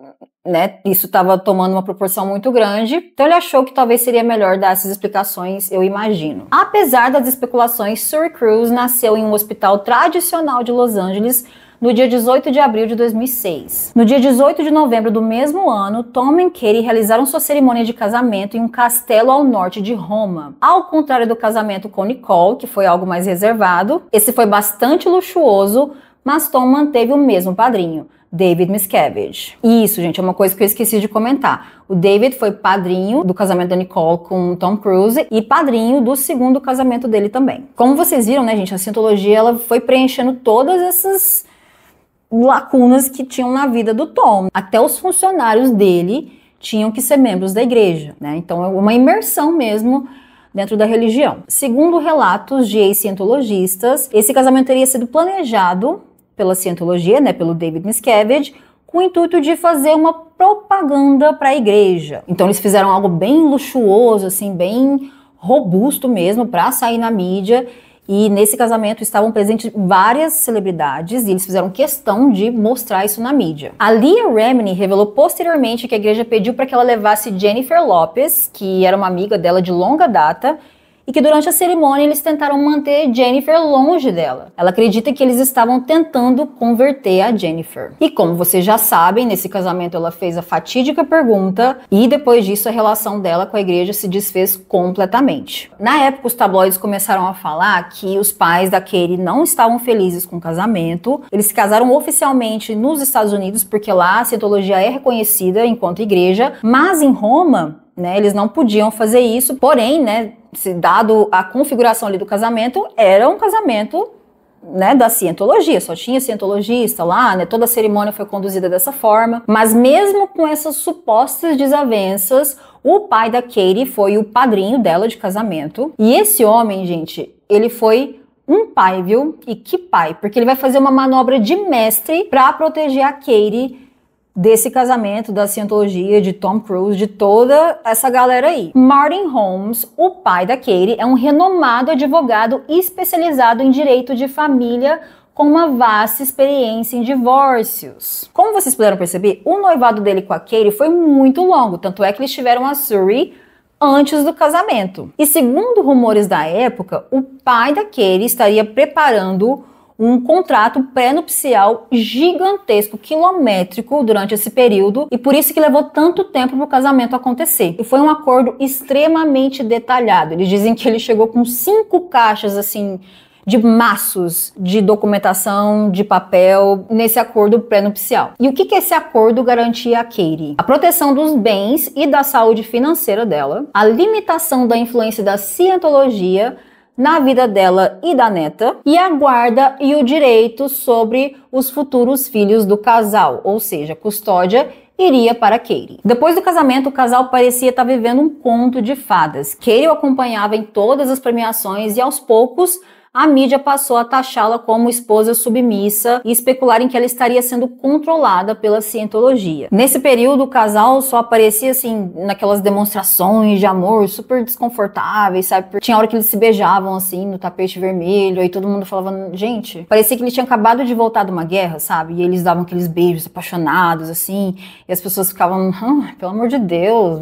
né, isso estava tomando uma proporção muito grande, então ele achou que talvez seria melhor dar essas explicações, eu imagino. Apesar das especulações, Suri Cruise nasceu em um hospital tradicional de Los Angeles no dia 18 de abril de 2006. No dia 18 de novembro do mesmo ano, Tom e Katie realizaram sua cerimônia de casamento em um castelo ao norte de Roma. Ao contrário do casamento com Nicole, que foi algo mais reservado, esse foi bastante luxuoso, mas Tom manteve o mesmo padrinho, David Miscavige. E isso, gente, é uma coisa que eu esqueci de comentar. O David foi padrinho do casamento da Nicole com Tom Cruise e padrinho do segundo casamento dele também. Como vocês viram, né, gente, a Scientologia, ela foi preenchendo todas essas lacunas que tinham na vida do Tom. Até os funcionários dele tinham que ser membros da igreja, né? Então é uma imersão mesmo dentro da religião. Segundo relatos de ex-cientologistas, esse casamento teria sido planejado pela Scientologia, né, pelo David Miscavige, com o intuito de fazer uma propaganda para a igreja. Então eles fizeram algo bem luxuoso, assim, bem robusto mesmo, para sair na mídia. E nesse casamento estavam presentes várias celebridades e eles fizeram questão de mostrar isso na mídia. A Leah Remini revelou posteriormente que a igreja pediu para que ela levasse Jennifer Lopez, que era uma amiga dela de longa data, e que durante a cerimônia eles tentaram manter Jennifer longe dela. Ela acredita que eles estavam tentando converter a Jennifer. E como vocês já sabem, nesse casamento ela fez a fatídica pergunta e depois disso a relação dela com a igreja se desfez completamente. Na época os tabloides começaram a falar que os pais da Katie não estavam felizes com o casamento. Eles se casaram oficialmente nos Estados Unidos porque lá a Scientologia é reconhecida enquanto igreja, mas em Roma, né, eles não podiam fazer isso, porém, né, dado a configuração ali do casamento, era um casamento, né, da Scientologia, só tinha cientologista lá, né, toda a cerimônia foi conduzida dessa forma, mas mesmo com essas supostas desavenças, o pai da Katie foi o padrinho dela de casamento, e esse homem, gente, ele foi um pai, viu? E que pai, porque ele vai fazer uma manobra de mestre para proteger a Katie desse casamento, da Scientologia, de Tom Cruise, de toda essa galera aí. Martin Holmes, o pai da Katie, é um renomado advogado especializado em direito de família com uma vasta experiência em divórcios. Como vocês puderam perceber, o noivado dele com a Katie foi muito longo, tanto é que eles tiveram a Surrey antes do casamento. E segundo rumores da época, o pai da Katie estaria preparando um contrato pré-nupcial gigantesco, quilométrico durante esse período, e por isso que levou tanto tempo para o casamento acontecer. E foi um acordo extremamente detalhado. Eles dizem que ele chegou com 5 caixas, assim, de maços de documentação, de papel, nesse acordo pré-nupcial. E o que esse acordo garantia a Katie? A proteção dos bens e da saúde financeira dela, a limitação da influência da Scientologia na vida dela e da neta, e a guarda e o direito sobre os futuros filhos do casal, ou seja, a custódia iria para Katie. Depois do casamento, o casal parecia estar vivendo um conto de fadas. Katie o acompanhava em todas as premiações e aos poucos a mídia passou a taxá-la como esposa submissa e especular em que ela estaria sendo controlada pela Scientologia. Nesse período, o casal só aparecia, assim, naquelas demonstrações de amor super desconfortáveis, sabe? Tinha hora que eles se beijavam, assim, no tapete vermelho, aí todo mundo falava, gente, parecia que eles tinham acabado de voltar de uma guerra, sabe? E eles davam aqueles beijos apaixonados, assim, e as pessoas ficavam, pelo amor de Deus,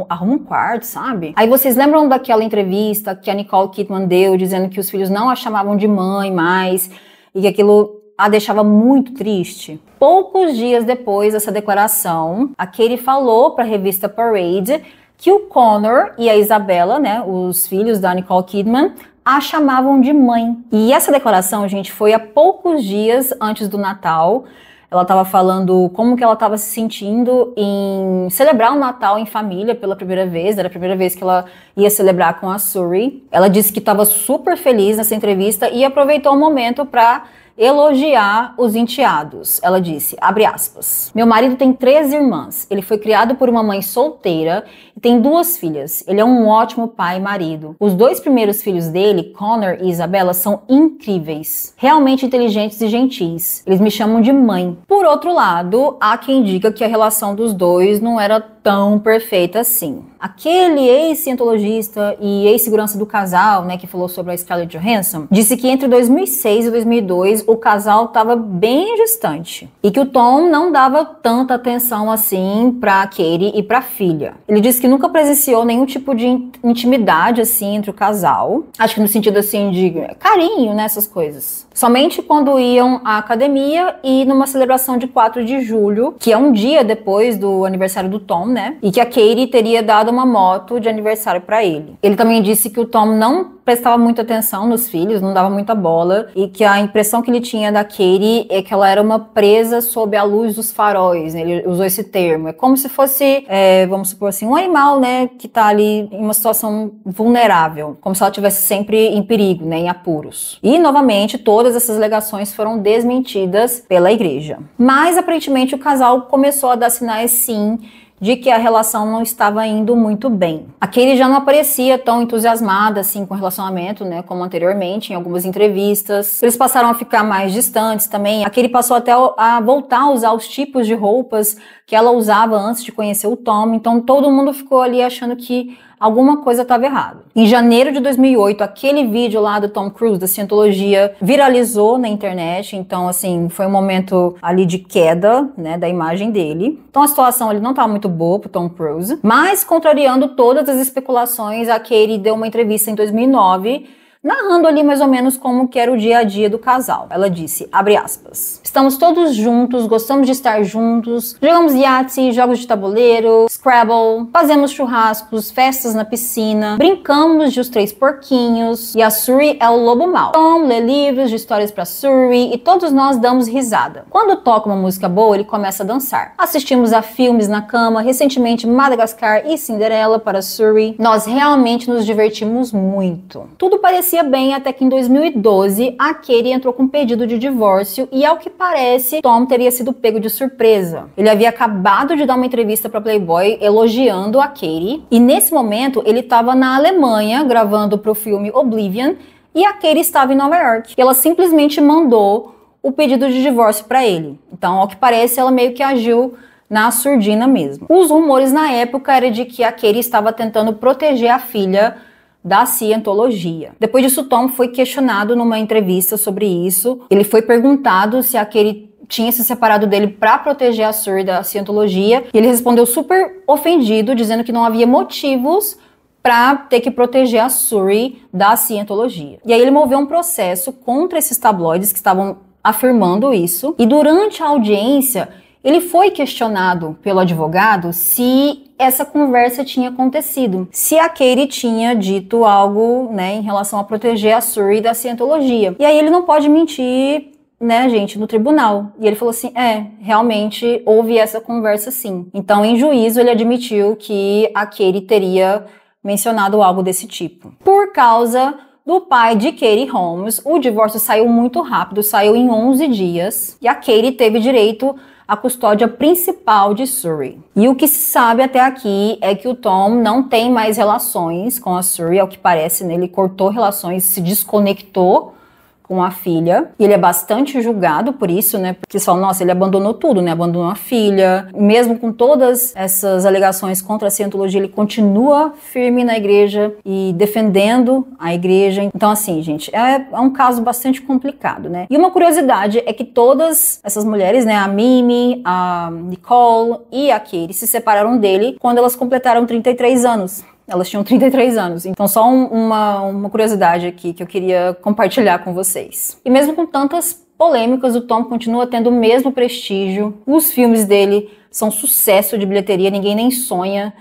arruma um quarto, sabe? Aí vocês lembram daquela entrevista que a Nicole Kidman deu, dizendo que os filhos não a chamavam de mãe mais, e que aquilo a deixava muito triste? Poucos dias depois dessa declaração, a Katie falou para a revista Parade que o Connor e a Isabella, né, os filhos da Nicole Kidman, a chamavam de mãe. E essa declaração, gente, foi há poucos dias antes do Natal. Ela estava falando como que ela estava se sentindo em celebrar o Natal em família pela primeira vez. Era a primeira vez que ela ia celebrar com a Surrey. Ela disse que estava super feliz nessa entrevista e aproveitou o momento para elogiar os enteados. Ela disse, abre aspas, meu marido tem 3 irmãs. Ele foi criado por uma mãe solteira e tem 2 filhas. Ele é um ótimo pai e marido. Os 2 primeiros filhos dele, Connor e Isabella, são incríveis. Realmente inteligentes e gentis. Eles me chamam de mãe. Por outro lado, há quem diga que a relação dos dois não era tão perfeita assim. Aquele ex-cientologista e ex-segurança do casal, né, que falou sobre a Scarlett Johansson, disse que entre 2006 e 2002 o casal estava bem distante e que o Tom não dava tanta atenção assim pra Katie e pra filha. Ele disse que nunca presenciou nenhum tipo de intimidade assim entre o casal, acho que no sentido assim de carinho, né, essas coisas. Somente quando iam à academia e numa celebração de 4 de julho, que é um dia depois do aniversário do Tom, né? E que a Katie teria dado uma moto de aniversário pra ele. Ele também disse que o Tom não prestava muita atenção nos filhos, não dava muita bola, e que a impressão que ele tinha da Katie é que ela era uma presa sob a luz dos faróis, né? Ele usou esse termo. É como se fosse, vamos supor assim, um animal, né, que tá ali em uma situação vulnerável, como se ela estivesse sempre em perigo, né, em apuros. E, novamente, todas essas alegações foram desmentidas pela igreja. Mas, aparentemente, o casal começou a dar sinais, sim, de que a relação não estava indo muito bem. A Katie já não aparecia tão entusiasmada assim com o relacionamento, né, como anteriormente, em algumas entrevistas. Eles passaram a ficar mais distantes também. A Katie passou até a voltar a usar os tipos de roupas que ela usava antes de conhecer o Tom. Então todo mundo ficou ali achando que alguma coisa estava errada. Em janeiro de 2008, aquele vídeo lá do Tom Cruise, da Scientologia, viralizou na internet. Então, assim, foi um momento ali de queda, né, da imagem dele. Então, a situação ali não estava muito boa pro Tom Cruise. Mas, contrariando todas as especulações, a Katie deu uma entrevista em 2009, narrando ali mais ou menos como que era o dia a dia do casal. Ela disse, abre aspas, estamos todos juntos, gostamos de estar juntos, jogamos Yahtzee, jogos de tabuleiro, Scrabble, fazemos churrascos, festas na piscina, brincamos de Os Três Porquinhos, e a Suri é o lobo mau. Tom lê livros de histórias pra Suri e todos nós damos risada. Quando toca uma música boa, ele começa a dançar. Assistimos a filmes na cama, recentemente Madagascar e Cinderela para Suri. Nós realmente nos divertimos muito. Tudo parecia bem até que em 2012 a Katie entrou com um pedido de divórcio e, ao que parece, Tom teria sido pego de surpresa. Ele havia acabado de dar uma entrevista para Playboy elogiando a Katie e nesse momento ele estava na Alemanha gravando para o filme Oblivion e a Katie estava em Nova York. E ela simplesmente mandou o pedido de divórcio para ele. Então, ao que parece, ela meio que agiu na surdina mesmo. Os rumores na época eram de que a Katie estava tentando proteger a filha da Scientologia. Depois disso, Tom foi questionado numa entrevista sobre isso. Ele foi perguntado se a Katie tinha se separado dele para proteger a Suri da Scientologia, e ele respondeu super ofendido, dizendo que não havia motivos para ter que proteger a Suri da Scientologia. E aí ele moveu um processo contra esses tabloides que estavam afirmando isso, e durante a audiência ele foi questionado pelo advogado se essa conversa tinha acontecido, se a Katie tinha dito algo, né, em relação a proteger a Suri da Scientologia. E aí ele não pode mentir, né, gente, no tribunal. E ele falou assim, realmente houve essa conversa sim. Então, em juízo, ele admitiu que a Katie teria mencionado algo desse tipo. Por causa do pai de Katie Holmes, o divórcio saiu muito rápido, saiu em 11 dias, e a Katie teve direito a custódia principal de Suri. E o que se sabe até aqui é que o Tom não tem mais relações com a Suri, ao que parece, né? Ele cortou relações, se desconectou com a filha, e ele é bastante julgado por isso, né, porque falam, nossa, ele abandonou tudo, né, abandonou a filha, mesmo com todas essas alegações contra a Scientologia, ele continua firme na igreja e defendendo a igreja. Então, assim, gente, é um caso bastante complicado, né, e uma curiosidade é que todas essas mulheres, né, a Mimi, a Nicole e a Katie se separaram dele quando elas completaram 33 anos. Elas tinham 33 anos. Então, só uma curiosidade aqui que eu queria compartilhar com vocês. E mesmo com tantas polêmicas, o Tom continua tendo o mesmo prestígio. Os filmes dele são sucesso de bilheteria, ninguém nem sonha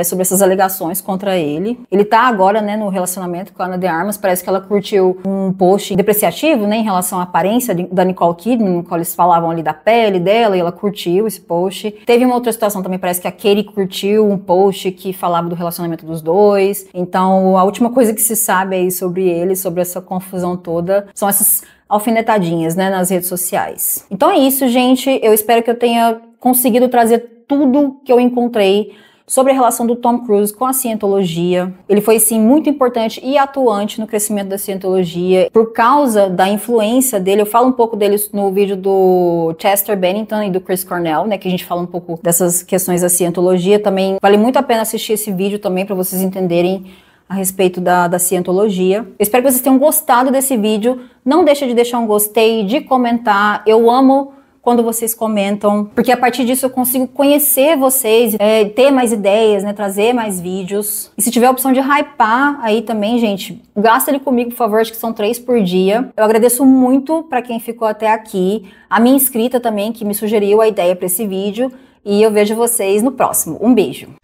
sobre essas alegações contra ele. Ele tá agora, né, no relacionamento com a Ana de Armas. Parece que ela curtiu um post depreciativo, né, em relação à aparência da Nicole Kidman, no qual eles falavam ali da pele dela, e ela curtiu esse post. Teve uma outra situação também, parece que a Katie curtiu um post que falava do relacionamento dos dois. Então, a última coisa que se sabe aí sobre ele, sobre essa confusão toda, são essas alfinetadinhas, né, nas redes sociais. Então é isso, gente. Eu espero que eu tenha conseguido trazer tudo que eu encontrei sobre a relação do Tom Cruise com a cientologia. Ele foi, sim, muito importante e atuante no crescimento da cientologia. Por causa da influência dele, eu falo um pouco deles no vídeo do Chester Bennington e do Chris Cornell, né, que a gente fala um pouco dessas questões da cientologia. Também vale muito a pena assistir esse vídeo também para vocês entenderem a respeito da cientologia. Eu espero que vocês tenham gostado desse vídeo. Não deixa de deixar um gostei, de comentar. Eu amo quando vocês comentam, porque a partir disso eu consigo conhecer vocês, ter mais ideias, né, trazer mais vídeos. E se tiver a opção de hypar aí também, gente, gasta ele comigo, por favor, acho que são 3 por dia. Eu agradeço muito para quem ficou até aqui, a minha inscrita também, que me sugeriu a ideia para esse vídeo, e eu vejo vocês no próximo. Um beijo!